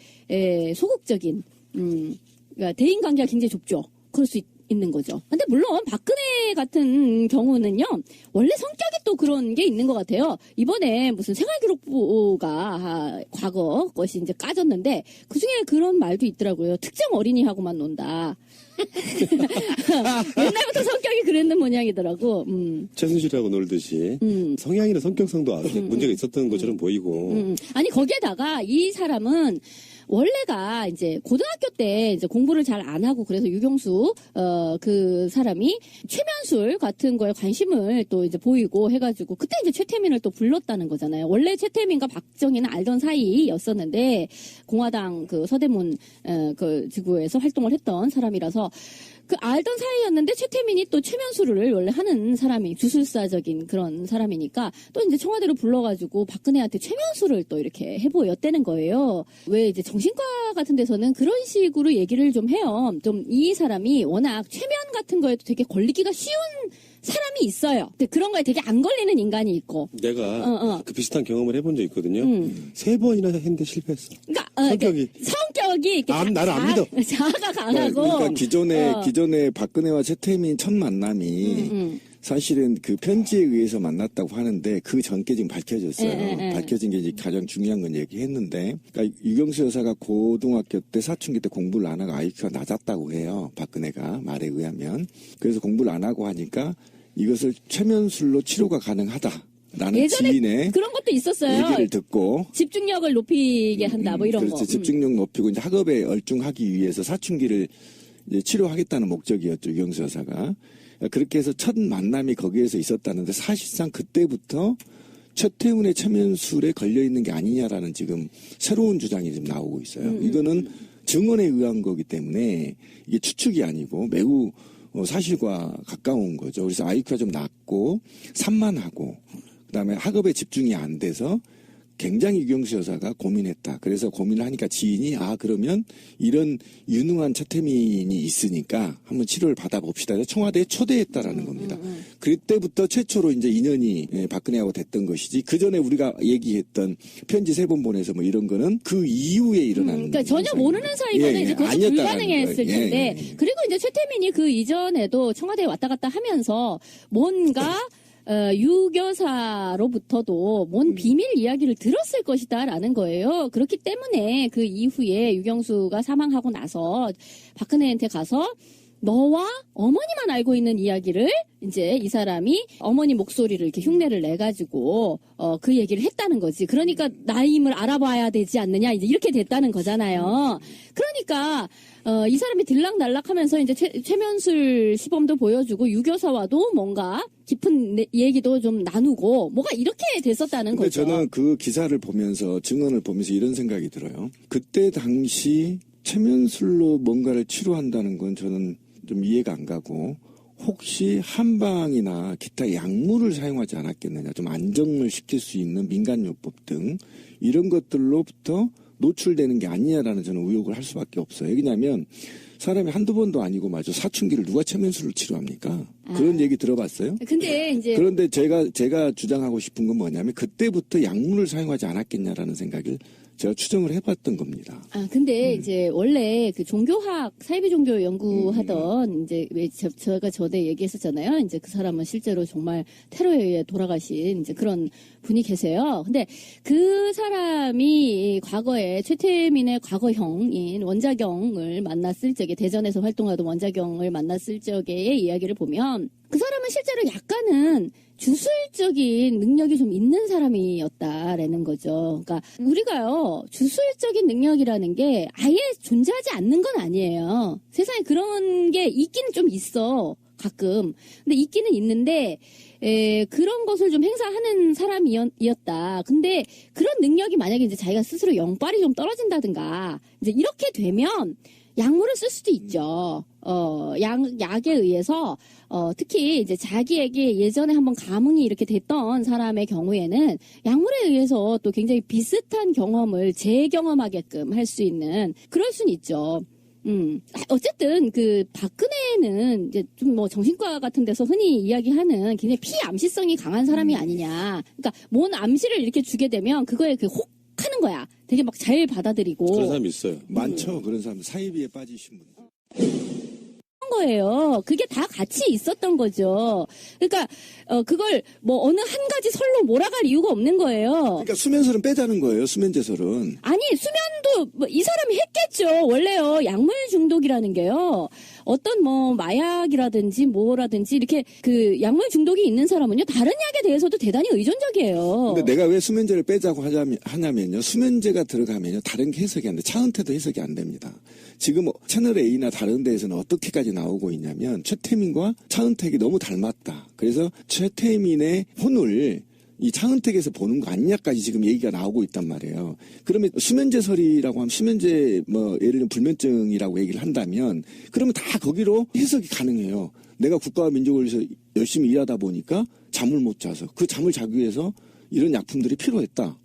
소극적인 그러니까 대인 관계가 굉장히 좁죠. 그럴 수 있는 거죠. 근데 물론 박근혜 같은 경우는요. 원래 성격이 또 그런 게 있는 것 같아요. 이번에 무슨 생활기록부가 과거 것이 이제 까졌는데 그중에 그런 말도 있더라고요. 특정 어린이하고만 논다. 옛날부터 성격이 그랬는 모양이더라고. 최순실하고 놀듯이 성향이나 성격상도 문제가 있었던 것처럼 보이고. 아니 거기에다가 이 사람은 원래가 이제 고등학교 때 이제 공부를 잘 안 하고 그래서 유경수 그 사람이 최면술 같은 거에 관심을 또 이제 보이고 해가지고 그때 이제 최태민을 또 불렀다는 거잖아요. 원래 최태민과 박정희는 알던 사이였었는데 공화당 그 서대문 그 지구에서 활동을 했던 사람이라서 그 알던 사이였는데 최태민이 또 최면술을 원래 하는 사람이 주술사적인 그런 사람이니까 또 이제 청와대로 불러가지고 박근혜한테 최면술을 또 이렇게 해보였다는 거예요. 왜 이제 정신과 같은 데서는 그런 식으로 얘기를 좀 해요. 좀 이 사람이 워낙 최면 같은 거에도 되게 걸리기가 쉬운 사람이 있어요. 근데 그런 거에 되게 안 걸리는 인간이 있고. 내가 그 비슷한 경험을 해본 적 있거든요. 3번이나 했는데 실패했어. 그러니까 성격이 이렇게 나를 안 믿어. 자아가 강하고. 그러니까 기존에 박근혜와 최태민 첫 만남이 사실은 그 편지에 의해서 만났다고 하는데 그 전께 지금 밝혀졌어요. 밝혀진 게 이제 가장 중요한 건 얘기했는데, 그러니까 유경수 여사가 고등학교 때 사춘기 때 공부를 안 하고 IQ가 낮았다고 해요. 박근혜가 말에 의하면. 그래서 공부를 안 하고 하니까 이것을 최면술로 치료가 가능하다라는 예전에 지인의 그런 것도 있었어요. 얘기를 듣고 집중력을 높이게 한다, 뭐 이런 그렇죠. 거. 집중력 높이고 이제 학업에 얼중하기 위해서 사춘기를 이제 치료하겠다는 목적이었죠, 유경수 여사가. 그렇게 해서 첫 만남이 거기에서 있었다는데 사실상 그때부터 최태훈의 최면술에 걸려있는 게 아니냐라는 지금 새로운 주장이 지금 나오고 있어요. 이거는 증언에 의한 거기 때문에 이게 추측이 아니고 매우 사실과 가까운 거죠. 그래서 IQ가 좀 낮고 산만하고 그다음에 학업에 집중이 안 돼서 굉장히 유경수 여사가 고민했다. 그래서 고민을 하니까 지인이 그러면 이런 유능한 최태민이 있으니까 한번 치료를 받아봅시다. 청와대에 초대했다라는 겁니다. 그때부터 최초로 이제 인연이 박근혜하고 됐던 것이지. 그 전에 우리가 얘기했던 편지 3번 보내서 뭐 이런 거는 그 이후에 일어난. 그러니까 전혀 모르는 사이면 이제 그것도 불가능했을 텐데. 그리고 이제 최태민이 그 이전에도 청와대에 왔다 갔다 하면서 뭔가 유교사로부터도 뭔 비밀 이야기를 들었을 것이다라는 거예요. 그렇기 때문에 그 이후에 유경수가 사망하고 나서 박근혜한테 가서 너와 어머니만 알고 있는 이야기를 이제 이 사람이 어머니 목소리를 이렇게 흉내를 내가지고 그 얘기를 했다는 거지. 그러니까 나임을 알아봐야 되지 않느냐 이제 이렇게 됐다는 거잖아요. 그러니까 이 사람이 들락날락하면서 이제 최면술 시범도 보여주고 유교사와도 뭔가 깊은 얘기도 좀 나누고 뭐가 이렇게 됐었다는 근데 거죠. 저는 그 기사를 보면서 증언을 보면서 이런 생각이 들어요. 그때 당시 최면술로 뭔가를 치료한다는 건 저는 좀 이해가 안 가고 혹시 한방이나 기타 약물을 사용하지 않았겠느냐. 좀 안정을 시킬 수 있는 민간요법 등 이런 것들로부터 노출되는 게 아니냐라는 저는 의혹을 할 수밖에 없어요. 왜냐하면 사람이 한두 번도 아니고 마저 사춘기를 누가 최면술로 치료합니까? 그런 얘기 들어봤어요? 근데 이제 그런데 제가 주장하고 싶은 건 뭐냐면 그때부터 약물을 사용하지 않았겠냐라는 생각을 제가 추정을 해봤던 겁니다. 아, 근데 이제 원래 그 종교학, 사이비 종교 연구하던 이제 왜 제가 전에 얘기했었잖아요. 이제 그 사람은 실제로 정말 테러에 의해 돌아가신 이제 그런 분이 계세요. 근데 그 사람이 과거에 최태민의 과거형인 원자경을 만났을 적에 대전에서 활동하던 원자경을 만났을 적의 이야기를 보면 그 사람은 실제로 약간은 주술적인 능력이 좀 있는 사람이었다라는 거죠. 그러니까 우리가요, 주술적인 능력이라는 게 아예 존재하지 않는 건 아니에요. 세상에 그런 게 있기는 좀 있어, 가끔. 근데 있기는 있는데, 그런 것을 좀 행사하는 사람이었다. 근데 그런 능력이 만약에 이제 자기가 스스로 영빨이 좀 떨어진다든가, 이제 이렇게 되면 약물을 쓸 수도 있죠. 약에 의해서, 특히 이제 자기에게 예전에 한번 감흥이 이렇게 됐던 사람의 경우에는 약물에 의해서 또 굉장히 비슷한 경험을 재경험하게끔 할 수 있는, 그럴 수는 있죠. 어쨌든 그 박근혜는 이제 좀 뭐 정신과 같은 데서 흔히 이야기하는 굉장히 피암시성이 강한 사람이 아니냐. 그러니까 뭔 암시를 이렇게 주게 되면 그거에 그 혹 하는 거야. 되게 막 잘 받아들이고. 그런 사람이 있어요. 많죠. 그런 사람 사이비에 빠지신 분. 거예요. 그게 다 같이 있었던 거죠. 그러니까 그걸 뭐 어느 한 가지 설로 몰아갈 이유가 없는 거예요. 그러니까 수면설은 빼자는 거예요. 수면제설은. 아니 수면도 뭐 이 사람이 했겠죠. 원래요 약물 중독이라는 게요. 어떤 뭐 마약이라든지 뭐라든지 이렇게 그 약물 중독이 있는 사람은요 다른 약에 대해서도 대단히 의존적이에요. 근데 내가 왜 수면제를 빼자고 하냐면요. 수면제가 들어가면요 다른 게 해석이 안 돼. 차은택도 해석이 안 됩니다. 지금 채널 A나 다른 데에서는 어떻게까지 나오고 있냐면 최태민과 차은택이 너무 닮았다. 그래서 최태민의 혼을 이 차은택에서 보는 거 아니냐까지 지금 얘기가 나오고 있단 말이에요. 그러면 수면제설이라고 하면 수면제 뭐 예를 들면 불면증이라고 얘기를 한다면 그러면 다 거기로 해석이 가능해요. 내가 국가와 민족을 위해서 열심히 일하다 보니까 잠을 못 자서 그 잠을 자기 위해서 이런 약품들이 필요했다.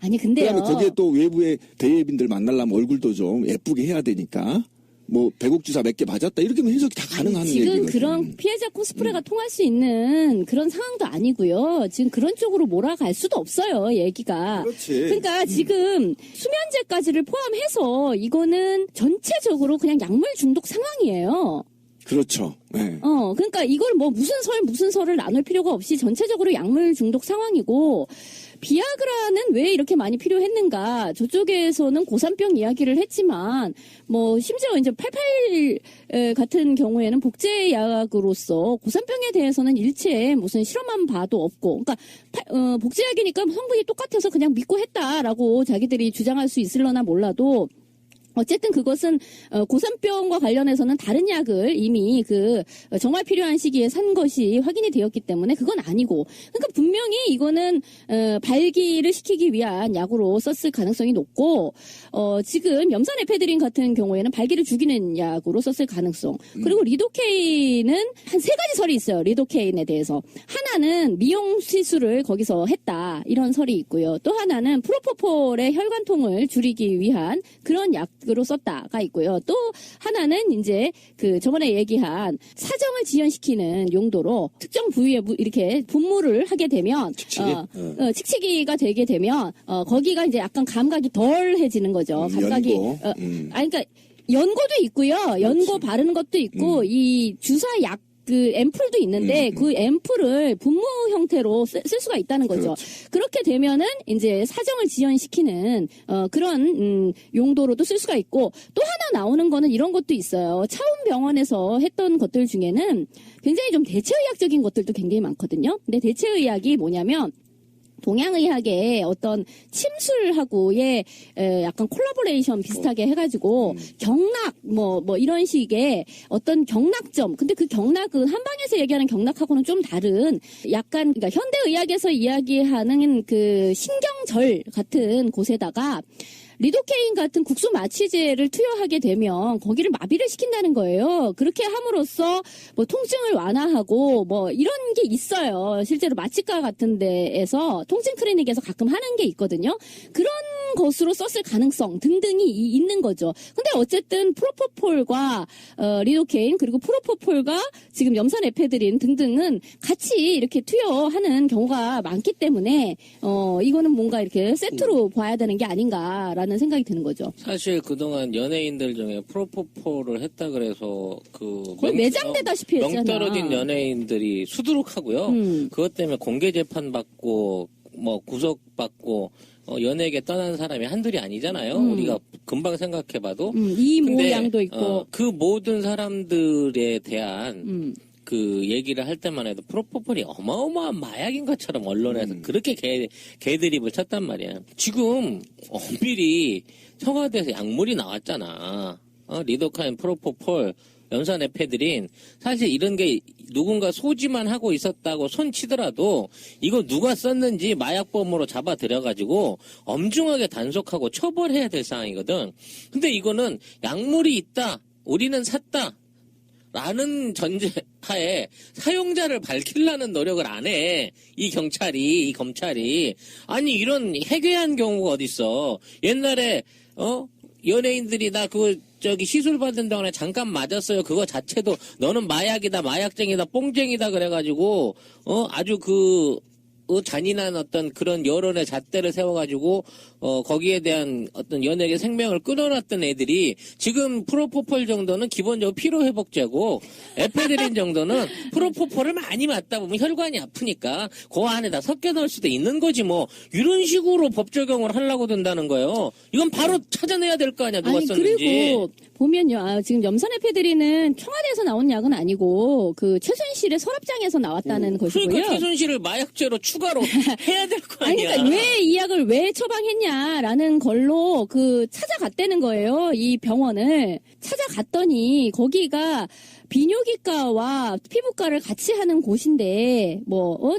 아니 근데요. 그다음에 거기에 또 외부의 대예빈들 만나려면 얼굴도 좀 예쁘게 해야 되니까 뭐 배국주사 몇 개 맞았다 이렇게 하면 해석이 다 가능한 지금 얘기거든요. 그런 피해자 코스프레가 통할 수 있는 그런 상황도 아니고요. 지금 그런 쪽으로 몰아갈 수도 없어요. 얘기가. 그렇지. 그러니까 지금 수면제까지를 포함해서 이거는 전체적으로 그냥 약물 중독 상황이에요. 그렇죠. 네. 그러니까 이걸 뭐 무슨 설을 나눌 필요가 없이 전체적으로 약물 중독 상황이고, 비아그라는 왜 이렇게 많이 필요했는가? 저쪽에서는 고산병 이야기를 했지만, 뭐, 심지어 이제 88 같은 경우에는 복제약으로서 고산병에 대해서는 일체 무슨 실험한 바도 없고, 그러니까, 복제약이니까 성분이 똑같아서 그냥 믿고 했다라고 자기들이 주장할 수 있을려나 몰라도, 어쨌든 그것은 고산병과 관련해서는 다른 약을 이미 정말 필요한 시기에 산 것이 확인이 되었기 때문에 그건 아니고, 그러니까 분명히 이거는 발기를 시키기 위한 약으로 썼을 가능성이 높고, 지금 염산에페드린 같은 경우에는 발기를 죽이는 약으로 썼을 가능성. 그리고 리도케인은 한 3가지 설이 있어요. 리도케인에 대해서. 하나는 미용 시술을 거기서 했다, 이런 설이 있고요. 또 하나는 프로포폴의 혈관통을 줄이기 위한 그런 약으로 썼다가 있고요. 또 하나는 이제 저번에 얘기한 사정을 지연시키는 용도로 특정 부위에 이렇게 분무를 하게 되면 칙칙이가 되게 되면 거기가 이제 약간 감각이 덜해지는 거죠. 감각이 연고. 그러니까 연고도 있고요. 연고 바르는 것도 있고 이 주사 약 앰플도 있는데 그 앰플을 분무 형태로 쓸 수가 있다는 거죠. 그렇지. 그렇게 되면은 이제 사정을 지연시키는 그런 용도로도 쓸 수가 있고, 또 하나 나오는 거는 이런 것도 있어요. 차움병원에서 했던 것들 중에는 굉장히 좀 대체의학적인 것들도 굉장히 많거든요. 근데 대체의학이 뭐냐면 동양의학의 어떤 침술하고의 약간 콜라보레이션 비슷하게 해가지고 경락 뭐 이런 식의 어떤 경락점. 근데 그 경락은 한방에서 얘기하는 경락하고는 좀 다른 약간 그러니까 현대의학에서 이야기하는 그 신경절 같은 곳에다가 리도케인 같은 국소 마취제를 투여하게 되면 거기를 마비를 시킨다는 거예요. 그렇게 함으로써 뭐 통증을 완화하고 뭐 이런 게 있어요. 실제로 마취과 같은 데에서 통증 클리닉에서 가끔 하는 게 있거든요. 그런 것으로 썼을 가능성 등등이 있는 거죠. 근데 어쨌든 프로포폴과 리도케인 그리고 프로포폴과 지금 염산 에페드린 등등은 같이 이렇게 투여하는 경우가 많기 때문에 이거는 뭔가 이렇게 세트로 봐야 되는 게 아닌가라는 생각이 드는 거죠. 사실 그동안 연예인들 중에 프로포폴을 했다 그래서 거의 매장되다시피 했잖아. 명 떨어진 연예인들이 수두룩하고요. 그것 때문에 공개 재판 받고 뭐 구속받고 연예계 떠난 사람이 한둘이 아니잖아요. 우리가 금방 생각해봐도. 이모 양도 있고. 그 모든 사람들에 대한 그 얘기를 할 때만 해도 프로포폴이 어마어마한 마약인 것처럼 언론에서 그렇게 개 드립을 쳤단 말이야. 지금 엄밀히 청와대에서 약물이 나왔잖아. 리도카인, 프로포폴, 염산 에페드린. 사실 이런 게 누군가 소지만 하고 있었다고 손치더라도 이거 누가 썼는지 마약범으로 잡아들여가지고 엄중하게 단속하고 처벌해야 될 상황이거든. 근데 이거는 약물이 있다. 우리는 샀다. 라는 전제하에 사용자를 밝히려는 노력을 안 해. 이 검찰이. 아니, 이런 해괴한 경우가 어딨어. 옛날에, 연예인들이 나 그거 시술 받은 동안에 잠깐 맞았어요. 그거 자체도 너는 마약이다, 마약쟁이다, 뽕쟁이다 그래가지고, 아주 잔인한 어떤 그런 여론의 잣대를 세워가지고 거기에 대한 어떤 연예계 생명을 끊어놨던 애들이 지금 프로포폴 정도는 기본적으로 피로회복제고 에페드린 정도는 프로포폴을 많이 맞다 보면 혈관이 아프니까 그 안에다 섞여 넣을 수도 있는 거지 뭐 이런 식으로 법 적용을 하려고 든다는 거예요. 이건 바로 찾아내야 될 거 아니야 누가 썼는지. 그리고 보면요. 지금 염산 에페드린은 청와대에서 나온 약은 아니고 그 최순실의 서랍장에서 나왔다는 것이고요. 그러니까 최순실을 마약죄로 추가로 해야 될 거 아니야. 그러니까 왜 이 약을 왜 처방했냐라는 걸로 찾아갔다는 거예요. 이 병원을 찾아갔더니 거기가 비뇨기과와 피부과를 같이 하는 곳인데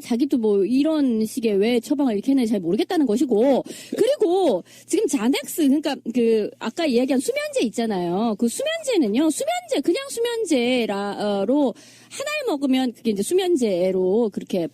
자기도 이런 식의 왜 처방을 이렇게 했는지 잘 모르겠다는 것이고 그리고 지금 자넥스 그러니까 아까 이야기한 수면제 있잖아요. 그 수면제는요. 그냥 수면제로 하나를 먹으면 그게 이제 수면제로 그렇게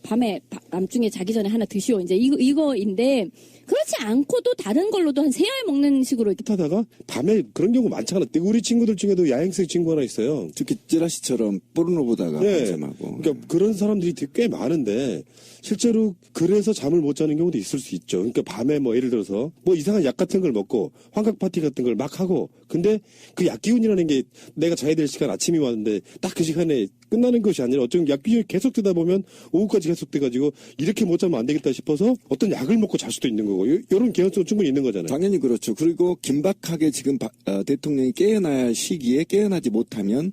밤중에 자기 전에 하나 드시오. 이제 이거인데 그렇지 않고도 다른 걸로도 한 3알 먹는 식으로 이렇게 하다가 밤에 그런 경우 많잖아. 우리 친구들 중에도 야행성 친구 하나 있어요. 특히 찌라시처럼 포르노 보다가 밤샘하고. 그러니까 그런 사람들이 되게 꽤 많은데 실제로 그래서 잠을 못 자는 경우도 있을 수 있죠. 그러니까 밤에 예를 들어서 이상한 약 같은 걸 먹고 환각 파티 같은 걸 막 하고 근데 그 약 기운이라는 게 내가 자야 될 시간 아침이 왔는데 딱 그 시간에 끝나는 것이 아니라 어쩌면 약 기운이 계속 되다 보면 오후까지 계속돼가지고 이렇게 못 자면 안 되겠다 싶어서 어떤 약을 먹고 잘 수도 있는 거고 이런 개연성 충분히 있는 거잖아요. 당연히 그렇죠. 그리고 긴박하게 지금 대통령이 깨어나야 할 시기에 깨어나지 못하면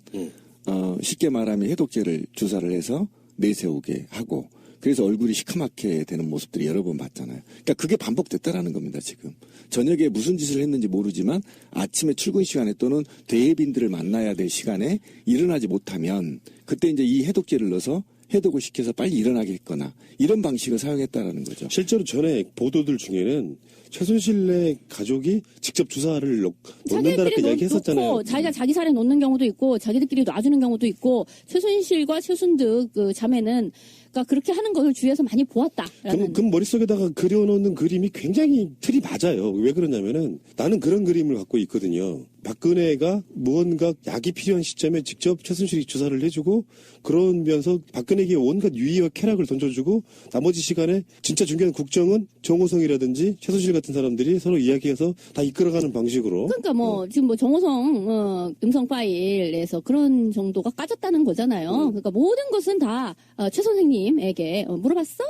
쉽게 말하면 해독제를 주사를 해서 내세우게 하고 그래서 얼굴이 시커멓게 되는 모습들이 여러 번 봤잖아요. 그러니까 그게 반복됐다라는 겁니다, 지금. 저녁에 무슨 짓을 했는지 모르지만 아침에 출근 시간에 또는 대회빈들을 만나야 될 시간에 일어나지 못하면 그때 이제 이 해독제를 넣어서 해독을 시켜서 빨리 일어나게 했거나 이런 방식을 사용했다라는 거죠. 실제로 전에 보도들 중에는 최순실의 가족이 직접 주사를 놓는다라고 이야기했었잖아요. 자기가 자기 살에 놓는 경우도 있고 자기들끼리 놔주는 경우도 있고 최순실과 최순득 그 자매는 그러니까 그렇게 하는 것을 주위에서 많이 보았다. 그 머릿속에다가 그려놓는 그림이 굉장히 틀이 맞아요. 왜 그러냐면은 나는 그런 그림을 갖고 있거든요. 박근혜가 무언가 약이 필요한 시점에 직접 최순실이 주사를 해주고 그러면서 박근혜에게 온갖 유의와 쾌락을 던져주고 나머지 시간에 진짜 중요한 국정은 정호성이라든지 최순실 같은 사람들이 서로 이야기해서 다 이끌어가는 방식으로. 그러니까 지금 정호성 음성 파일에서 그런 정도가 까졌다는 거잖아요. 그러니까 모든 것은 다 최 선생님에게 물어봤어?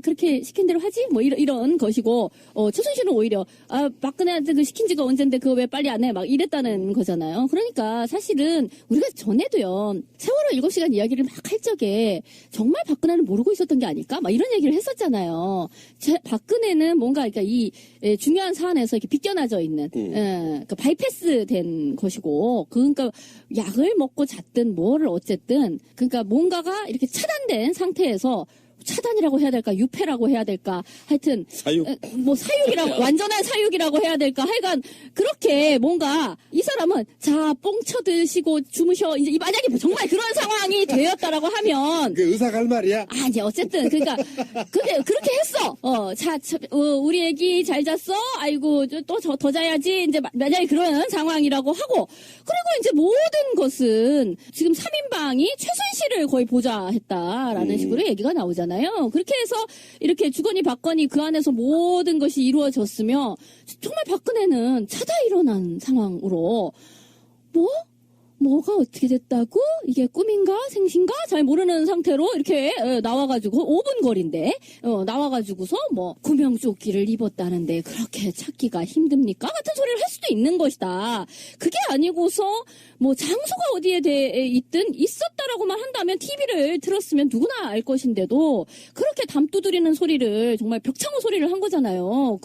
그렇게 시킨 대로 하지? 이런 것이고 최순실은 오히려 박근혜한테 그 시킨 지가 언젠데 그거 왜 빨리 안 해? 막 이랬다는 거잖아요. 그러니까 사실은 우리가 전에도요. 세월호 7시간 이야기를 막 할 적에 정말 박근혜는 모르고 있었던 게 아닐까? 막 이런 얘기를 했었잖아요. 박근혜는 뭔가 그러니까 이 중요한 사안에서 이렇게 비껴나져 있는 그러니까 바이패스 된 것이고 그러니까 약을 먹고 잤든 뭐를 어쨌든 그러니까 뭔가가 이렇게 차단된 상태에서 차단이라고 해야 될까, 유패라고 해야 될까, 하여튼 사육. 뭐 사육이라고 완전한 사육이라고 해야 될까, 하여간 그렇게 뭔가 이 사람은 자 뽕 쳐드시고 주무셔 이제 만약에 정말 그런 상황이 되었다라고 하면 그 의사가 할 말이야. 이제 어쨌든 그러니까 그렇게 했어. 우리 애기 잘 잤어. 아이고 또 더 자야지. 이제 만약에 그런 상황이라고 하고 그리고 이제 모든 것은 지금 3인방이 최순실을 거의 보좌했다라는 식으로 얘기가 나오잖아요. 그렇게 해서 이렇게 주거니 받거니 그 안에서 모든 것이 이루어졌으며 정말 박근혜는 차다 일어난 상황으로 뭐가 어떻게 됐다고? 이게 꿈인가? 생신가? 잘 모르는 상태로 이렇게 나와가지고 5분 거리인데 나와가지고서 뭐 구명조끼를 입었다는데 그렇게 찾기가 힘듭니까? 같은 소리를 할 수도 있는 것이다. 그게 아니고서 뭐 장소가 어디에 있든 있었다라고만 한다면 TV를 틀었으면 누구나 알 것인데도 그렇게 담두드리는 소리를 정말 벽창호 소리를 한 거잖아요.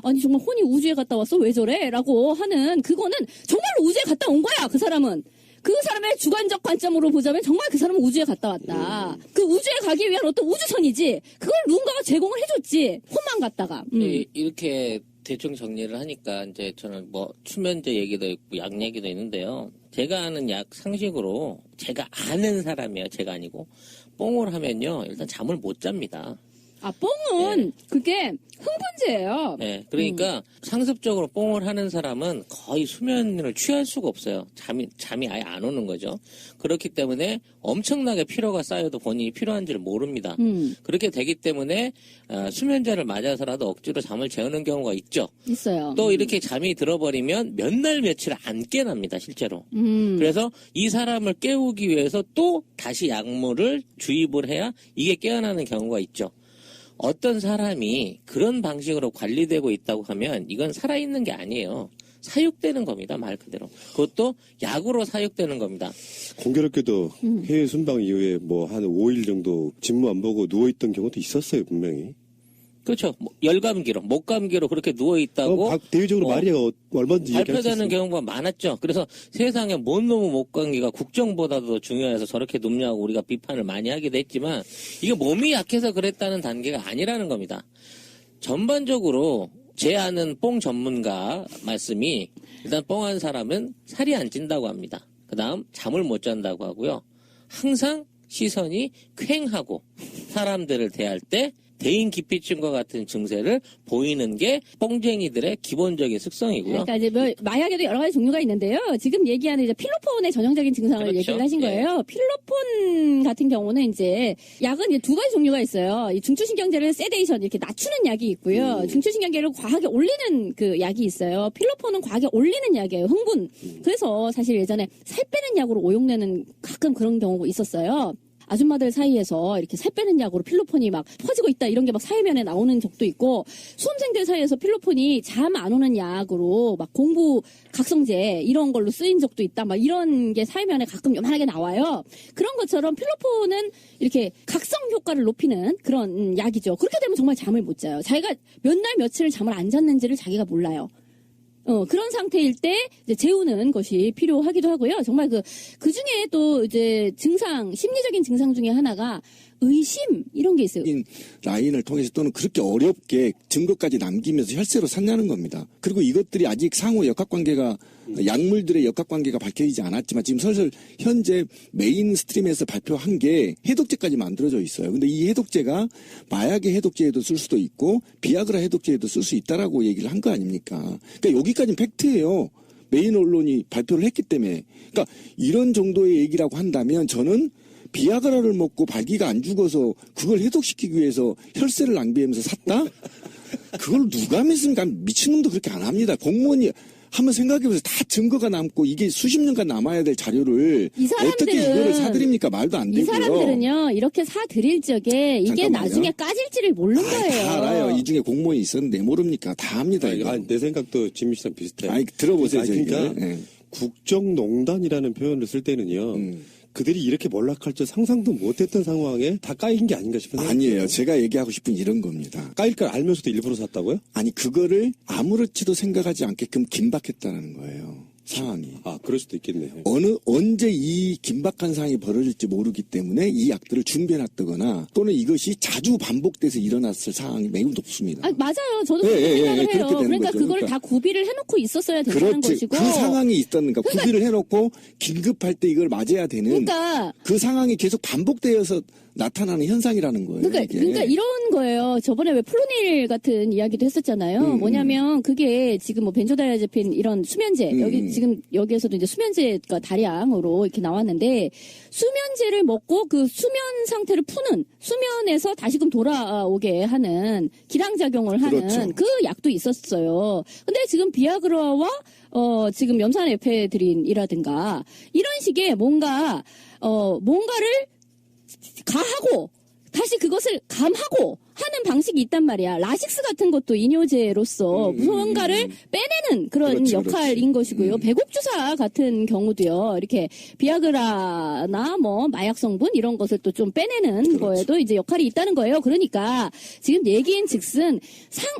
아니 정말 혼이 우주에 갔다 왔어? 왜 저래? 라고 하는 그거는 정말 우주에 갔다 온 거야. 그 사람은. 그 사람의 주관적 관점으로 보자면 정말 그 사람은 우주에 갔다 왔다. 그 우주에 가기 위한 어떤 우주선이지. 그걸 누군가가 제공을 해줬지. 혼만 갔다가. 이렇게 대충 정리를 하니까 이제 저는 뭐 수면제 얘기도 있고 약 얘기도 있는데요. 제가 아는 약 상식으로 제가 아는 사람이에요. 제가 아니고 뽕을 하면요 일단 잠을 못 잡니다. 뽕은 그게 흥분제예요. 네, 그러니까 상습적으로 뽕을 하는 사람은 거의 수면을 취할 수가 없어요. 잠이 아예 안 오는 거죠. 그렇기 때문에 엄청나게 피로가 쌓여도 본인이 필요한지를 모릅니다. 그렇게 되기 때문에 수면제를 맞아서라도 억지로 잠을 재우는 경우가 있죠. 있어요. 또 이렇게 잠이 들어버리면 몇 날 며칠 안 깨납니다, 실제로. 그래서 이 사람을 깨우기 위해서 또 다시 약물을 주입을 해야 이게 깨어나는 경우가 있죠. 어떤 사람이 그런 방식으로 관리되고 있다고 하면 이건 살아있는 게 아니에요. 사육되는 겁니다. 말 그대로. 그것도 약으로 사육되는 겁니다. 공교롭게도 해외 순방 이후에 뭐 한 5일 정도 진무 안 보고 누워있던 경우도 있었어요. 분명히. 그렇죠. 열감기로, 목감기로 그렇게 누워있다고. 대외적으로 말이 얼마든지 발표되는 경우가 많았죠. 그래서 세상에 뭔 놈의 목감기가 국정보다도 중요해서 저렇게 눕냐고 우리가 비판을 많이 하기도 했지만 이게 몸이 약해서 그랬다는 단계가 아니라는 겁니다. 전반적으로 제 아는 뽕 전문가 말씀이 일단 뽕한 사람은 살이 안 찐다고 합니다. 그 다음 잠을 못 잔다고 하고요. 항상 시선이 퀭하고 사람들을 대할 때 대인 기피증과 같은 증세를 보이는 게 뽕쟁이들의 기본적인 습성이고요. 그러니까 이제 마약에도 여러 가지 종류가 있는데요. 지금 얘기하는 이제 필로폰의 전형적인 증상을 그렇죠. 얘기를 하신 거예요. 필로폰 같은 경우는 이제 약은 이제 두 가지 종류가 있어요. 이 중추신경제를 세데이션 이렇게 낮추는 약이 있고요. 중추신경계를 과하게 올리는 그 약이 있어요. 필로폰은 과하게 올리는 약이에요. 흥분. 그래서 사실 예전에 살 빼는 약으로 오용되는 가끔 그런 경우가 있었어요. 아줌마들 사이에서 이렇게 살 빼는 약으로 필로폰이 막 퍼지고 있다 이런 게 막 사회면에 나오는 적도 있고 수험생들 사이에서 필로폰이 잠 안 오는 약으로 막 공부 각성제 이런 걸로 쓰인 적도 있다 막 이런 게 사회면에 가끔 요만하게 나와요. 그런 것처럼 필로폰은 이렇게 각성 효과를 높이는 그런 약이죠. 그렇게 되면 정말 잠을 못 자요. 자기가 몇 날 며칠 잠을 안 잤는지를 자기가 몰라요. 그런 상태일 때 이제 재우는 것이 필요하기도 하고요. 정말 그 중에 또 이제 심리적인 증상 중에 하나가 의심 이런 게 있어요. 라인을 통해서 또는 그렇게 어렵게 증거까지 남기면서 혈세로 샀냐는 겁니다. 그리고 이것들이 아직 상호 역학관계가 약물들의 역학관계가 밝혀지지 않았지만 지금 슬슬 현재 메인스트림에서 발표한 게 해독제까지 만들어져 있어요. 근데 이 해독제가 마약의 해독제에도 쓸 수도 있고 비아그라 해독제에도 쓸 수 있다라고 얘기를 한 거 아닙니까? 그러니까 여기까지는 팩트예요. 메인 언론이 발표를 했기 때문에. 그러니까 이런 정도의 얘기라고 한다면 저는 비아그라를 먹고 발기가 안 죽어서 그걸 해독시키기 위해서 혈세를 낭비하면서 샀다? 그걸 누가 믿습니까? 미친놈도 그렇게 안 합니다. 공무원이 한번 생각해보세요. 다 증거가 남고 이게 수십 년간 남아야 될 자료를 어떻게 이거를 사드립니까? 말도 안 되고요. 이 사람들은요. 이렇게 사드릴 적에 이게 잠깐만요. 나중에 까질지를 모르는 거예요. 다 알아요. 이 중에 공무원이 있었는데 모릅니까? 다 합니다. 이거. 내 생각도 진미 씨랑 비슷해요. 아니, 들어보세요. 그러니까 네. 국정농단이라는 표현을 쓸 때는요. 그들이 이렇게 몰락할 줄 상상도 못했던 상황에 다 까인 게 아닌가 싶은 생각이 아니에요. 들어요. 제가 얘기하고 싶은 이런 겁니다. 까일 걸 알면서도 일부러 샀다고요? 아니 그거를 아무렇지도 생각하지 않게끔 긴박했다는 거예요. 상황이. 그럴 수도 있겠네요. 언제 이 긴박한 상황이 벌어질지 모르기 때문에 이 약들을 준비해놨다거나 또는 이것이 자주 반복돼서 일어났을 상황이 매우 높습니다. 맞아요. 저도 예, 그렇게 예, 생각을 예, 그렇게 해요. 되는 그러니까 거죠. 그걸 그러니까. 다 구비를 해놓고 있었어야 된다는 그렇지. 것이고. 그 상황이 있었는가. 구비를 해놓고 긴급할 때 이걸 맞아야 되는 그러니까 그 상황이 계속 반복되어서 나타나는 현상이라는 거예요. 이게. 그러니까 이런 거예요. 저번에 왜 플로닐 같은 이야기도 했었잖아요. 뭐냐면 그게 지금 뭐 벤조다이아제핀 이런 수면제 여기 지금 여기에서도 이제 수면제가 다량으로 이렇게 나왔는데 수면제를 먹고 그 수면 상태를 푸는 수면에서 다시금 돌아오게 하는 기량작용을 하는 그렇죠. 그 약도 있었어요. 근데 지금 비아그라와 지금 염산 에페드린이라든가 이런 식의 뭔가를 가하고 다시 그것을 감하고 하는 방식이 있단 말이야. 라식스 같은 것도 이뇨제로서 무언가를 빼내는 그런 그렇지, 역할인 그렇지. 것이고요. 배곡주사 같은 경우도요. 이렇게 비아그라나 뭐 마약 성분 이런 것을 또 좀 빼내는 거에도 이제 역할이 있다는 거예요. 그러니까 지금 얘기인즉슨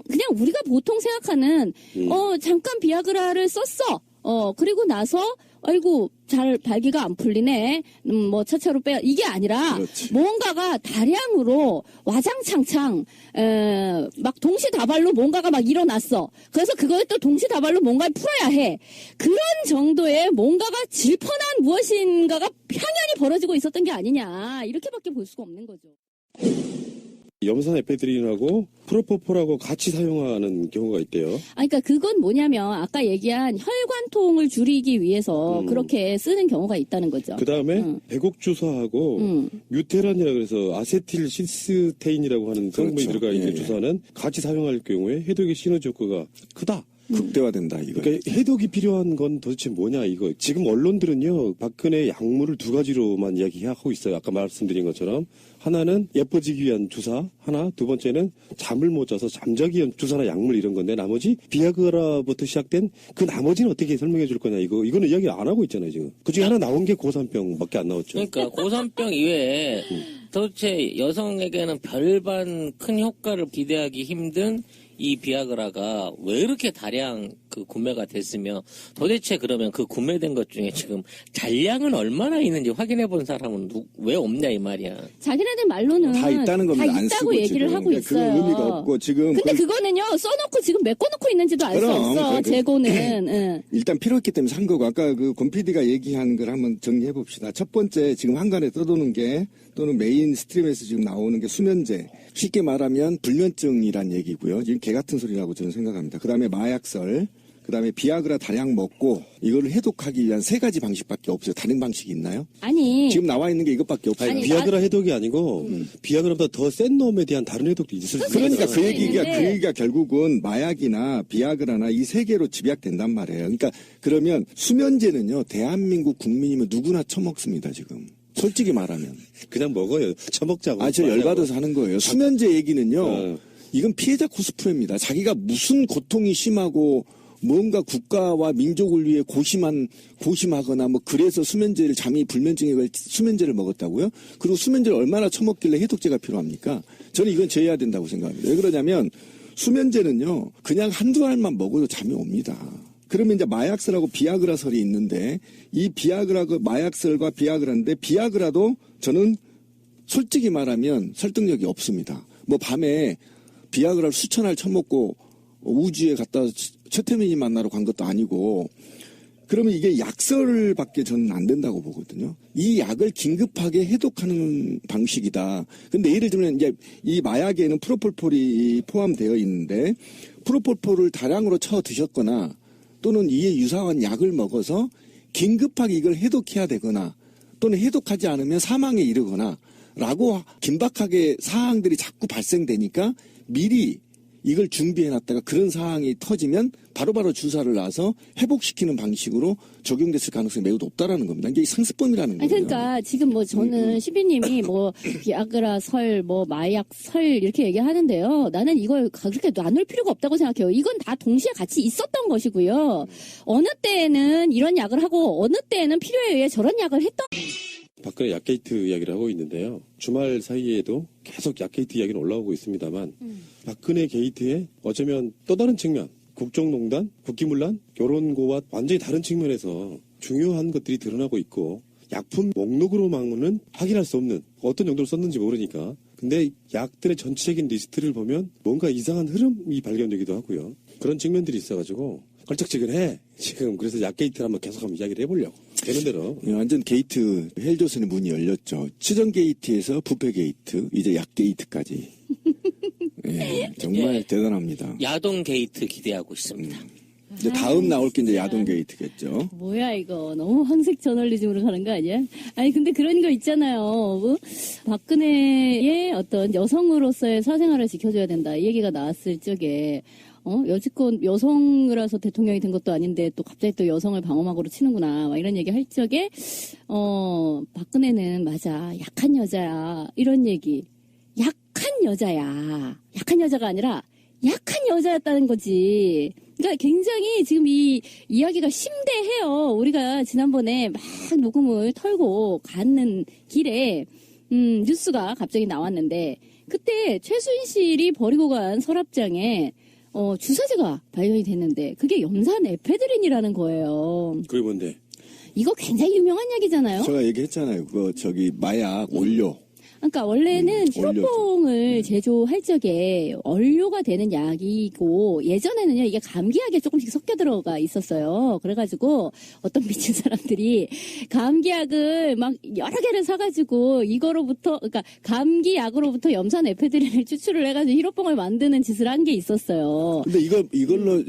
그냥 우리가 보통 생각하는 잠깐 비아그라를 썼어. 그리고 나서 아이고 잘 발기가 안 풀리네. 뭐 차차로 빼 이게 아니라 그렇지. 뭔가가 다량으로 와장창창 막 동시다발로 뭔가가 막 일어났어. 그래서 그걸 또 동시다발로 뭔가를 풀어야 해. 그런 정도의 뭔가가 질펀한 무엇인가가 향연이 벌어지고 있었던 게 아니냐. 이렇게밖에 볼 수가 없는 거죠. 염산 에페드린하고 프로포폴하고 같이 사용하는 경우가 있대요. 그러니까 그건 뭐냐면 아까 얘기한 혈관통을 줄이기 위해서 그렇게 쓰는 경우가 있다는 거죠. 그 다음에 배곡주사하고 뮤테란이라 그래서 아세틸 시스테인이라고 하는 성분이 그렇죠. 들어가 있는 예, 예. 주사는 같이 사용할 경우에 해독의 시너지 효과가 크다. 극대화된다 이거. 그러니까 해독이 필요한 건 도대체 뭐냐 이거. 지금 언론들은요 박근혜 약물을 두 가지로만 이야기하고 있어요. 아까 말씀드린 것처럼 하나는 예뻐지기 위한 주사 하나, 두 번째는 잠을 못 자서 잠자기 위한 주사나 약물 이런 건데 나머지 비아그라부터 시작된 그 나머지는 어떻게 설명해 줄 거냐 이거는 이야기 안 하고 있잖아요 지금. 그 중에 하나 나온 게 고산병밖에 안 나왔죠. 그러니까 고산병 이외에 도대체 여성에게는 별반 큰 효과를 기대하기 힘든 이 비아그라가 왜 이렇게 다량 그 구매가 됐으며 도대체 그러면 그 구매된 것 중에 지금 잔량은 얼마나 있는지 확인해 본 사람은 왜 없냐 이 말이야. 자기네들 말로는 다 있다는 겁니다. 다 안 있다고 쓰고 얘기를 지금. 하고 그러니까 있어요. 그건 의미가 없고 지금 근데 그거는요 써놓고 지금 메꿔놓고 있는지도 알 수 그럼, 없어. 그- 재고는. 응. 일단 필요했기 때문에 산 거고 아까 그 권 PD가 얘기한 걸 한번 정리해 봅시다. 첫 번째 지금 한간에 떠도는 게 또는 메인 스트림에서 지금 나오는 게 수면제. 쉽게 말하면 불면증이란 얘기고요. 지금 개 같은 소리라고 저는 생각합니다. 그다음에 마약설, 그다음에 비아그라 다량 먹고 이거를 해독하기 위한 세 가지 방식밖에 없어요. 다른 방식이 있나요? 아니 지금 나와 있는 게 이것밖에 없어요. 아니, 비아그라 해독이 아니고 비아그라보다 더 센 놈에 대한 다른 해독도 있을 수 있어요. 그러니까 그 얘기가 있는데. 그 얘기가 결국은 마약이나 비아그라나 이 세 개로 집약된단 말이에요. 그러니까 그러면 수면제는요 대한민국 국민이면 누구나 처먹습니다 지금. 솔직히 말하면. 그냥 먹어요. 처먹자고. 저 열받아서 하는 거예요. 수면제 얘기는요. 이건 피해자 코스프레입니다. 자기가 무슨 고통이 심하고 뭔가 국가와 민족을 위해 고심하거나 뭐 그래서 수면제를 잠이 불면증에 걸려 수면제를 먹었다고요? 그리고 수면제를 얼마나 처먹길래 해독제가 필요합니까? 저는 이건 제해야 된다고 생각합니다. 왜 그러냐면 수면제는요. 그냥 한두 알만 먹어도 잠이 옵니다. 그러면 이제 마약설하고 비아그라설이 있는데 이 비아그라가 마약설과 비아그라인데 비아그라도 저는 솔직히 말하면 설득력이 없습니다. 뭐 밤에 비아그라를 수천 알 처먹고 우주에 갔다 최태민이 만나러 간 것도 아니고 그러면 이게 약설밖에 저는 안 된다고 보거든요. 이 약을 긴급하게 해독하는 방식이다. 근데 예를 들면 이제 이 마약에는 프로폴폴이 포함되어 있는데 프로폴폴을 다량으로 쳐 드셨거나 또는 이에 유사한 약을 먹어서 긴급하게 이걸 해독해야 되거나 또는 해독하지 않으면 사망에 이르거나 라고 긴박하게 사항들이 자꾸 발생되니까 미리 이걸 준비해놨다가 그런 상황이 터지면 바로바로 주사를 놔서 회복시키는 방식으로 적용됐을 가능성이 매우 높다라는 겁니다. 이게 상습범이라는 거예요. 그러니까 지금 뭐 저는 시비님이 뭐 비아그라 설, 뭐 마약 설 이렇게 얘기하는데요. 나는 이걸 그렇게 나눌 필요가 없다고 생각해요. 이건 다 동시에 같이 있었던 것이고요. 어느 때에는 이런 약을 하고 어느 때에는 필요에 의해 저런 약을 했던. 박근혜 약게이트 이야기를 하고 있는데요. 주말 사이에도 계속 약게이트 이야기는 올라오고 있습니다만 박근혜 게이트의 어쩌면 또 다른 측면, 국정농단, 국기문란 이런 거와 완전히 다른 측면에서 중요한 것들이 드러나고 있고 약품 목록으로만은 확인할 수 없는 어떤 용도로 썼는지 모르니까 근데 약들의 전체적인 리스트를 보면 뭔가 이상한 흐름이 발견되기도 하고요. 그런 측면들이 있어가지고 걸쩍지근해 지금. 그래서 약 게이트를 한번 계속 한번 이야기를 해보려고 되는 대로. 완전 게이트 헬조선의 문이 열렸죠. 추정 게이트에서 부패 게이트, 이제 약 게이트까지. 예, 정말 예. 대단합니다. 야동 게이트 기대하고 있습니다. 이제 다음 나올 게 이제 야동 게이트겠죠. 뭐야 이거 너무 황색 저널리즘으로 가는 거 아니야? 아니 근데 그런 거 있잖아요. 박근혜의 어떤 여성으로서의 사생활을 지켜줘야 된다 이 얘기가 나왔을 적에 여지껏 여성이라서 대통령이 된 것도 아닌데 또 갑자기 또 여성을 방어막으로 치는구나 막 이런 얘기 할 적에 박근혜는 맞아 약한 여자야 이런 얘기. 약한 여자야. 약한 여자가 아니라 약한 여자였다는 거지. 그러니까 굉장히 지금 이 이야기가 심대해요. 우리가 지난번에 막 녹음을 털고 가는 길에 뉴스가 갑자기 나왔는데 그때 최순실이 버리고 간 서랍장에 주사제가 발견이 됐는데 그게 염산 에페드린이라는 거예요. 그게 뭔데? 이거 굉장히 유명한 약이잖아요. 제가 얘기했잖아요. 그거 마약 원료. 그러니까 원래는 원료죠. 히로뽕을 제조할 적에 원료가 되는 약이고 예전에는요 이게 감기약에 조금씩 섞여 들어가 있었어요. 그래가지고 어떤 미친 사람들이 감기약을 막 여러 개를 사가지고 이거로부터 그러니까 감기약으로부터 염산 에페드린을 추출을 해가지고 히로뽕을 만드는 짓을 한 게 있었어요. 근데 이걸로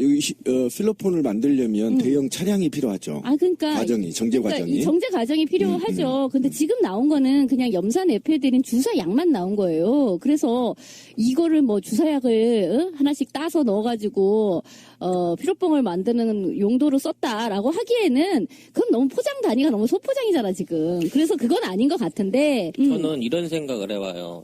필로폰을 만들려면 대형 차량이 필요하죠. 그러니까 과정이, 정제 그러니까 과정이. 이 정제 과정이 필요하죠. 근데 지금 나온 거는 그냥 염산 에페드린 주사약만 나온 거예요. 그래서 이거를 뭐 주사약을 하나씩 따서 넣어가지고 피로뽕을 만드는 용도로 썼다라고 하기에는 그건 너무 포장 단위가 너무 소포장이잖아 지금. 그래서 그건 아닌 것 같은데. 저는 이런 생각을 해봐요.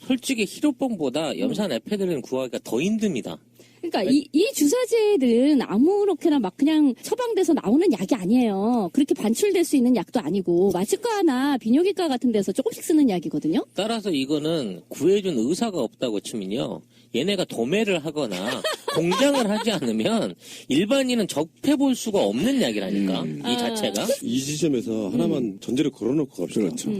솔직히 히로뽕보다 염산 에페드린 구하기가 더 힘듭니다. 그러니까 이 주사제들은 아무렇게나 막 그냥 처방돼서 나오는 약이 아니에요. 그렇게 반출될 수 있는 약도 아니고 마취과나 비뇨기과 같은 데서 조금씩 쓰는 약이거든요. 따라서 이거는 구해준 의사가 없다고 치면요. 얘네가 도매를 하거나 공장을 하지 않으면 일반인은 접해볼 수가 없는 약이라니까. 이 자체가. 이 지점에서 하나만 전제를 걸어놓고 갑시다. 그렇죠.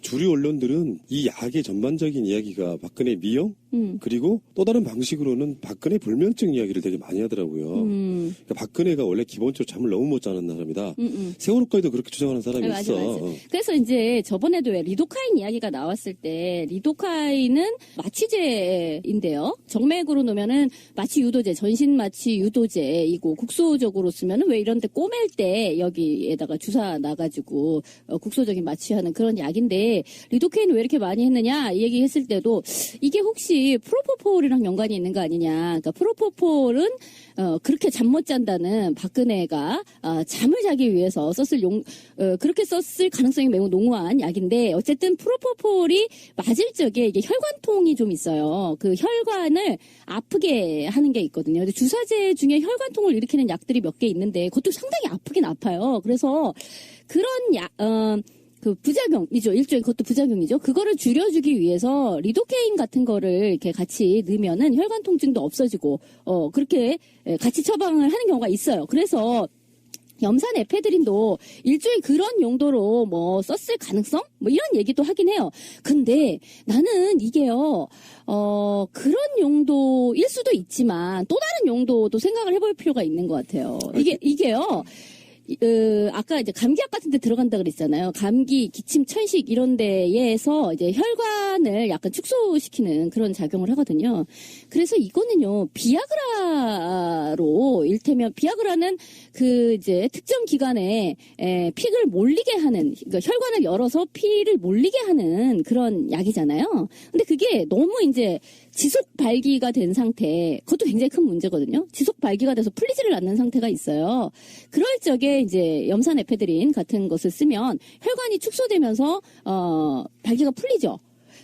주류 언론들은 이 약의 전반적인 이야기가 박근혜 미용 그리고 또 다른 방식으로는 박근혜 불면증 이야기를 되게 많이 하더라고요. 그러니까 박근혜가 원래 기본적으로 잠을 너무 못 자는 사람이다. 세월호까지도 그렇게 주장하는 사람이 맞아, 있어. 맞아. 그래서 이제 저번에도 왜 리도카인 이야기가 나왔을 때 리도카인은 마취제인데요. 정맥으로 놓으면은 마취 유도제, 전신 마취 유도제이고 국소적으로 쓰면은 왜 이런 데 꼬맬 때 여기에다가 주사 놔가지고 국소적인 마취하는 그런 약인데 리도카인을 왜 이렇게 많이 했느냐 이 얘기 했을 때도 이게 혹시 프로포폴이랑 연관이 있는 거 아니냐. 그러니까 프로포폴은 그렇게 잠 못 잔다는 박근혜가 잠을 자기 위해서 그렇게 썼을 가능성이 매우 농후한 약인데 어쨌든 프로포폴이 맞을 적에 이게 혈관통이 좀 있어요. 그 혈관을 아프게 하는 게 있거든요. 근데 주사제 중에 혈관통을 일으키는 약들이 몇 개 있는데 그것도 상당히 아프긴 아파요. 그래서 그런 그 부작용이죠. 일종의 그것도 부작용이죠. 그거를 줄여주기 위해서 리도케인 같은 거를 이렇게 같이 넣으면은 혈관 통증도 없어지고 그렇게 같이 처방을 하는 경우가 있어요. 그래서 염산 에페드린도 일종의 그런 용도로 뭐 썼을 가능성? 뭐 이런 얘기도 하긴 해요. 근데 나는 이게요, 그런 용도일 수도 있지만 또 다른 용도도 생각을 해볼 필요가 있는 것 같아요. 이게요, 아까 이제 감기약 같은 데 들어간다 그랬잖아요. 감기, 기침, 천식 이런 데에서 이제 혈관을 약간 축소시키는 그런 작용을 하거든요. 그래서 이거는요, 비아그라로 일테면 비아그라는 그 이제 특정 기간에 피를 몰리게 하는, 그러니까 혈관을 열어서 피를 몰리게 하는 그런 약이잖아요. 근데 그게 너무 이제 지속 발기가 된 상태, 그것도 굉장히 큰 문제거든요. 지속 발기가 돼서 풀리지를 않는 상태가 있어요. 그럴 적에 이제 염산 에페드린 같은 것을 쓰면 혈관이 축소되면서 발기가 풀리죠.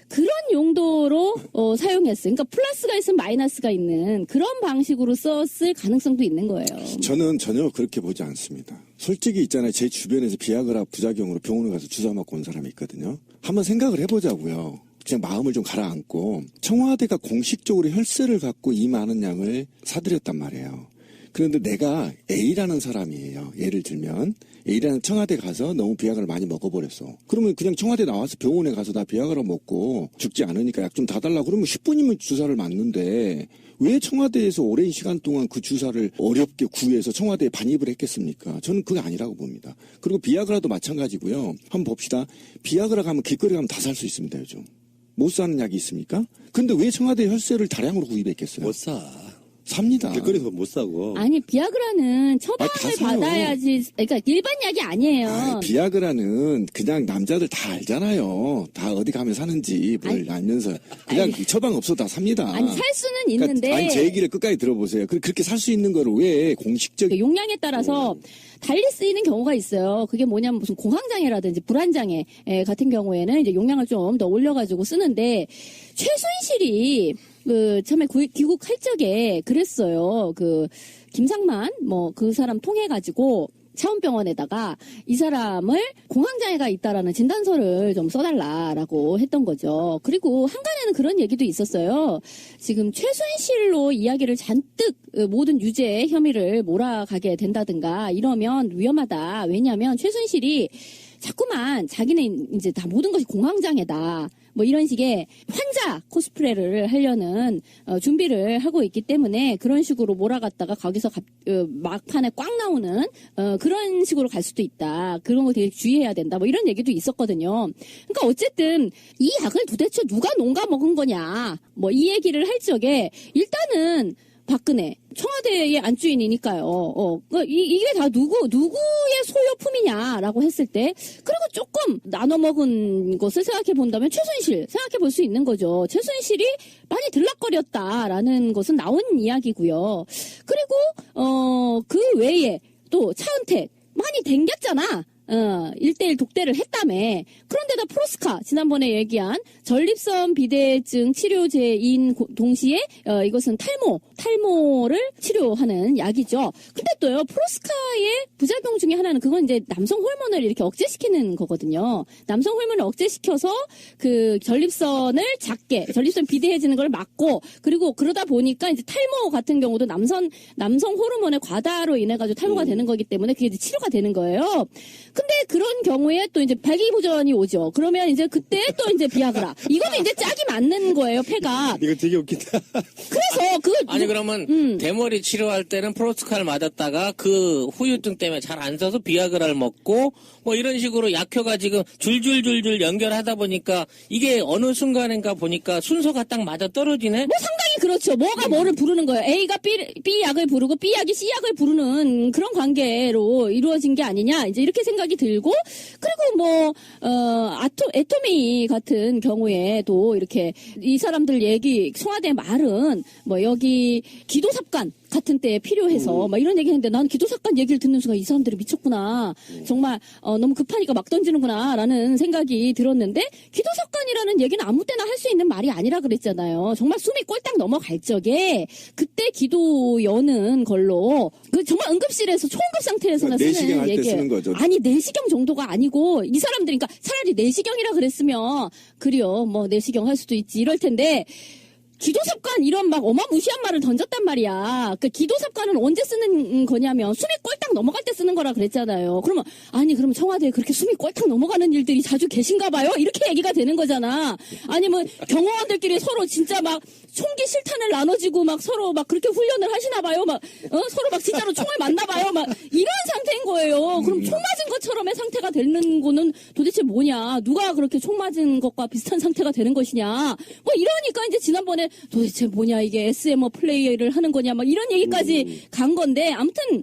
그런 용도로 사용했어요. 그러니까 플러스가 있으면 마이너스가 있는 그런 방식으로 썼을 가능성도 있는 거예요. 저는 전혀 그렇게 보지 않습니다. 솔직히 있잖아요. 제 주변에서 비아그라 부작용으로 병원에 가서 주사 맞고 온 사람이 있거든요. 한번 생각을 해보자고요. 그냥 마음을 좀 가라앉고 청와대가 공식적으로 혈세를 갖고 이 많은 양을 사들였단 말이에요. 그런데 내가 A라는 사람이에요. 예를 들면 A라는 청와대 가서 너무 비아그라를 많이 먹어버렸어. 그러면 그냥 청와대 나와서 병원에 가서 나 비아그라 먹고 죽지 않으니까 약 좀 다 달라 그러면 10분이면 주사를 맞는데 왜 청와대에서 오랜 시간 동안 그 주사를 어렵게 구해서 청와대에 반입을 했겠습니까? 저는 그게 아니라고 봅니다. 그리고 비아그라도 마찬가지고요. 한번 봅시다. 비아그라 가면 길거리 가면 다 살 수 있습니다. 요즘. 못 사는 약이 있습니까? 근데 왜 청와대 혈세를 다량으로 구입했겠어요? 못 사. 삽니다. 길거리에서 못 사고. 아니 비아그라는 처방을 다 사요. 받아야지. 그러니까 일반 약이 아니에요. 비아그라는 그냥 남자들 다 알잖아요. 다 어디 가면 사는지 뭘 알면서 그냥 처방 없어도 다 삽니다. 아니 살 수는 그러니까 있는데 아니 제 얘기를 끝까지 들어보세요. 그렇게 살 수 있는 거를 왜 공식적 용량에 따라서 달리 쓰이는 경우가 있어요. 그게 뭐냐면 무슨 공황장애라든지 불안장애 같은 경우에는 이제 용량을 좀 더 올려가지고 쓰는데 최순실이 처음에 귀국할 적에 그랬어요. 김상만 그 사람 통해 가지고 차원병원에다가 이 사람을 공황장애가 있다라는 진단서를 좀 써달라라고 했던 거죠. 그리고 한간에는 그런 얘기도 있었어요. 지금 최순실로 이야기를 잔뜩 모든 유죄 혐의를 몰아가게 된다든가 이러면 위험하다. 왜냐하면 최순실이 자꾸만 자기는 이제 다 모든 것이 공황장애다. 뭐 이런 식의 환자 코스프레를 하려는 준비를 하고 있기 때문에 그런 식으로 몰아갔다가 거기서 막판에 꽉 나오는 그런 식으로 갈 수도 있다. 그런 거 되게 주의해야 된다. 뭐 이런 얘기도 있었거든요. 그러니까 어쨌든 이 약을 도대체 누가 농가 먹은 거냐. 뭐 이 얘기를 할 적에 일단은 박근혜 청와대의 안주인이니까요. 이게 다 누구의 소유품이냐라고 했을 때 그리고 조금 나눠 먹은 것을 생각해 본다면 최순실 생각해 볼 수 있는 거죠. 최순실이 많이 들락거렸다라는 것은 나온 이야기고요. 그리고 그 외에 또 차은택 많이 댕겼잖아. 1대1 독대를 했다며. 그런데다 프로스카, 지난번에 얘기한 전립선 비대증 치료제인 동시에, 이것은 탈모를 치료하는 약이죠. 근데 또요, 프로스카의 부작용 중에 하나는 그건 이제 남성 호르몬을 이렇게 억제시키는 거거든요. 남성 호르몬을 억제시켜서 전립선 비대해지는 걸 막고, 그리고 그러다 보니까 이제 탈모 같은 경우도 남성 호르몬의 과다로 인해가지고 탈모가 되는 거기 때문에 그게 이제 치료가 되는 거예요. 근데 그런 경우에 또 이제 발기부전이 오죠. 그러면 이제 그때 또 이제 비아그라. 이거는 이제 짝이 맞는 거예요, 폐가. 이거 되게 웃긴다. 그래서 아니 그러면 대머리 치료할 때는 프로스카를 맞았다가 그 후유증 때문에 잘 안 써서 비아그라를 먹고 뭐 이런 식으로 약효가 줄줄줄줄 연결하다 보니까 이게 어느 순간인가 보니까 순서가 딱 맞아 떨어지네. 뭐 상당히 그렇죠. 뭐가 뭐를 부르는 거예요. A가 B 약을 부르고 B 약이 C 약을 부르는 그런 관계로 이루어진 게 아니냐. 이제 이렇게 생각이 들고 그리고 애토미 같은 경우에도 이렇게 이 사람들 청와대 말은 뭐 여기 기도삽관 같은 때에 필요해서 막 이런 얘기 했는데 난 기도삽관 얘기를 듣는 순간 이 사람들이 미쳤구나. 정말 너무 급하니까 막 던지는구나 라는 생각이 들었는데 기도삽관이라는 얘기는 아무 때나 할 수 있는 말이 아니라 그랬잖아요. 정말 숨이 꼴딱 넘어갈 적에 그때 기도 여는 걸로 정말 응급실에서 초응급 상태에서나 쓰는 얘기예요. 아니 내시경 정도가 아니고 이 사람들이 그러니까 차라리 내시경이라 그랬으면 그래요. 뭐 내시경 할 수도 있지 이럴 텐데 기도삽관 이런 막 어마무시한 말을 던졌단 말이야. 그 기도삽관은 언제 쓰는 거냐면 숨이 꼴딱 넘어갈 때 쓰는 거라 그랬잖아요. 그러면 청와대에 그렇게 숨이 꼴딱 넘어가는 일들이 자주 계신가 봐요? 이렇게 얘기가 되는 거잖아. 아니면 경호원들끼리 서로 진짜 막 총기 실탄을 나눠지고 막 서로 막 그렇게 훈련을 하시나 봐요. 서로 막 진짜로 총을 맞나 봐요. 막 이런 상태인 거예요. 그럼 총 맞은 것처럼의 상태가 되는 거는 도대체 뭐냐? 누가 그렇게 총 맞은 것과 비슷한 상태가 되는 것이냐? 뭐 이러니까 이제 지난번에 도대체 뭐냐 이게 SMO 플레이를 하는 거냐 막 이런 얘기까지 간 건데 아무튼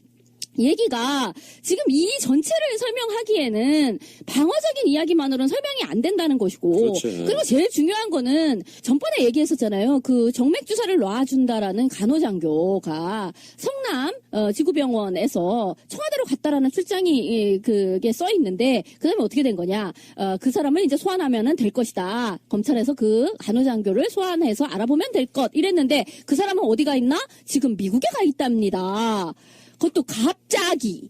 얘기가 지금 이 전체를 설명하기에는 방어적인 이야기만으로는 설명이 안 된다는 것이고 그렇죠. 그리고 제일 중요한 거는 전번에 얘기했었잖아요. 그 정맥 주사를 놔준다라는 간호장교가 성남 지구병원에서 청와대로 갔다라는 출장이 그게 써 있는데 그다음에 어떻게 된 거냐? 그 사람을 이제 소환하면은 될 것이다. 검찰에서 그 간호장교를 소환해서 알아보면 될 것 이랬는데 그 사람은 어디가 있나? 지금 미국에 가 있답니다. 그것도 갑자기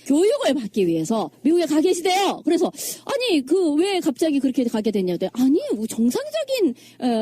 교육을 받기 위해서 미국에 가 계시대요. 그래서 아니 그 왜 갑자기 그렇게 가게 됐냐고. 아니 정상적인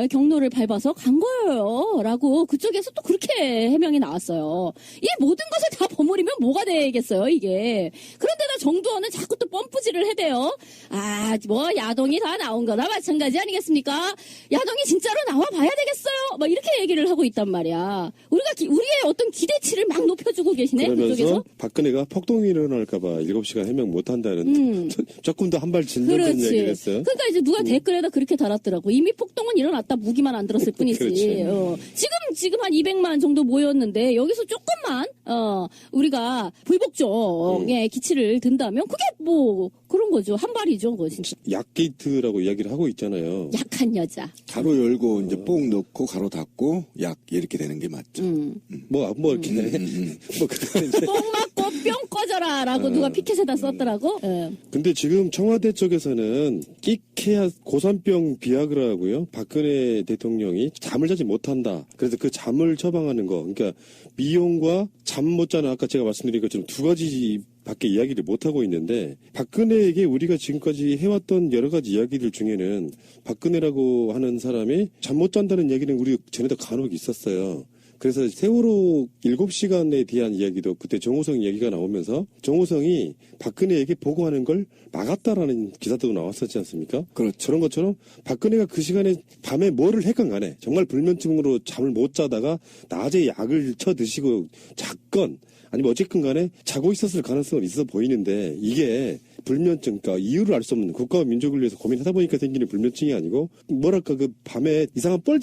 경로를 밟아서 간 거예요. 라고 그쪽에서 또 그렇게 해명이 나왔어요. 이 모든 것을 다 버무리면 뭐가 되겠어요 이게. 그런데다 정두원은 자꾸 또 펌프질을 해대요. 아 뭐 야동이 다 나온 거나 마찬가지 아니겠습니까? 야동이 진짜로 나와 봐야 되겠어요. 막 이렇게 얘기를 하고 있단 말이야. 우리의 어떤 기대치를 막 높여주고 계시네. 그러면서 그쪽에서. 박근혜가 폭동이 일어날까봐 7시간 해명 못한다는 조금 더 한 발 진전된 그렇지. 얘기를 했어요. 그러니까 이제 누가 댓글에다 그렇게 달았더라고. 이미 폭동은 일어났다. 무기만 안 들었을 뿐이지. 그렇지. 지금 한 200만 정도 모였는데 여기서 조금만 우리가 불복종의 기치를 든다면 그게 뭐 그런 거죠. 한 발이죠. 그거 진짜. 약게이트라고 이야기를 하고 있잖아요. 약한 여자. 가로 열고 이제 뽕 넣고 가로 닫고 약 이렇게 되는 게 맞죠. 뭐 이렇게 뭐 그다음에 이제 뽕 맞고 뿅 꺼져라라고 누가 피켓에다 썼더라고. 예. 근데 지금 청와대 쪽에서는 끼케야 고산병 비아그라고요. 박근혜 대통령이 잠을 자지 못한다. 그래서 그 잠을 처방하는 거. 그러니까 미용과 잠 못 자는 아까 제가 말씀드린 것처럼 두 가지 밖에 이야기를 못하고 있는데 박근혜에게 우리가 지금까지 해왔던 여러 가지 이야기들 중에는 박근혜라고 하는 사람이 잠 못 잔다는 얘기는 우리 전에도 간혹 있었어요. 그래서 세월호 7시간에 대한 이야기도 그때 정호성 이야기가 나오면서 정호성이 박근혜에게 보고하는 걸 막았다라는 기사도 나왔었지 않습니까? 그렇죠. 저런 것처럼 박근혜가 그 시간에 밤에 뭐를 했건 간에 정말 불면증으로 잠을 못 자다가 낮에 약을 쳐 드시고 잤건 아니면 어쨌든 간에 자고 있었을 가능성은 있어 보이는데 이게 불면증, 그러니까 이유를 알 수 없는 국가와 민족을 위해서 고민하다 보니까 생기는 불면증이 아니고 뭐랄까 그 밤에 이상한 뻘짓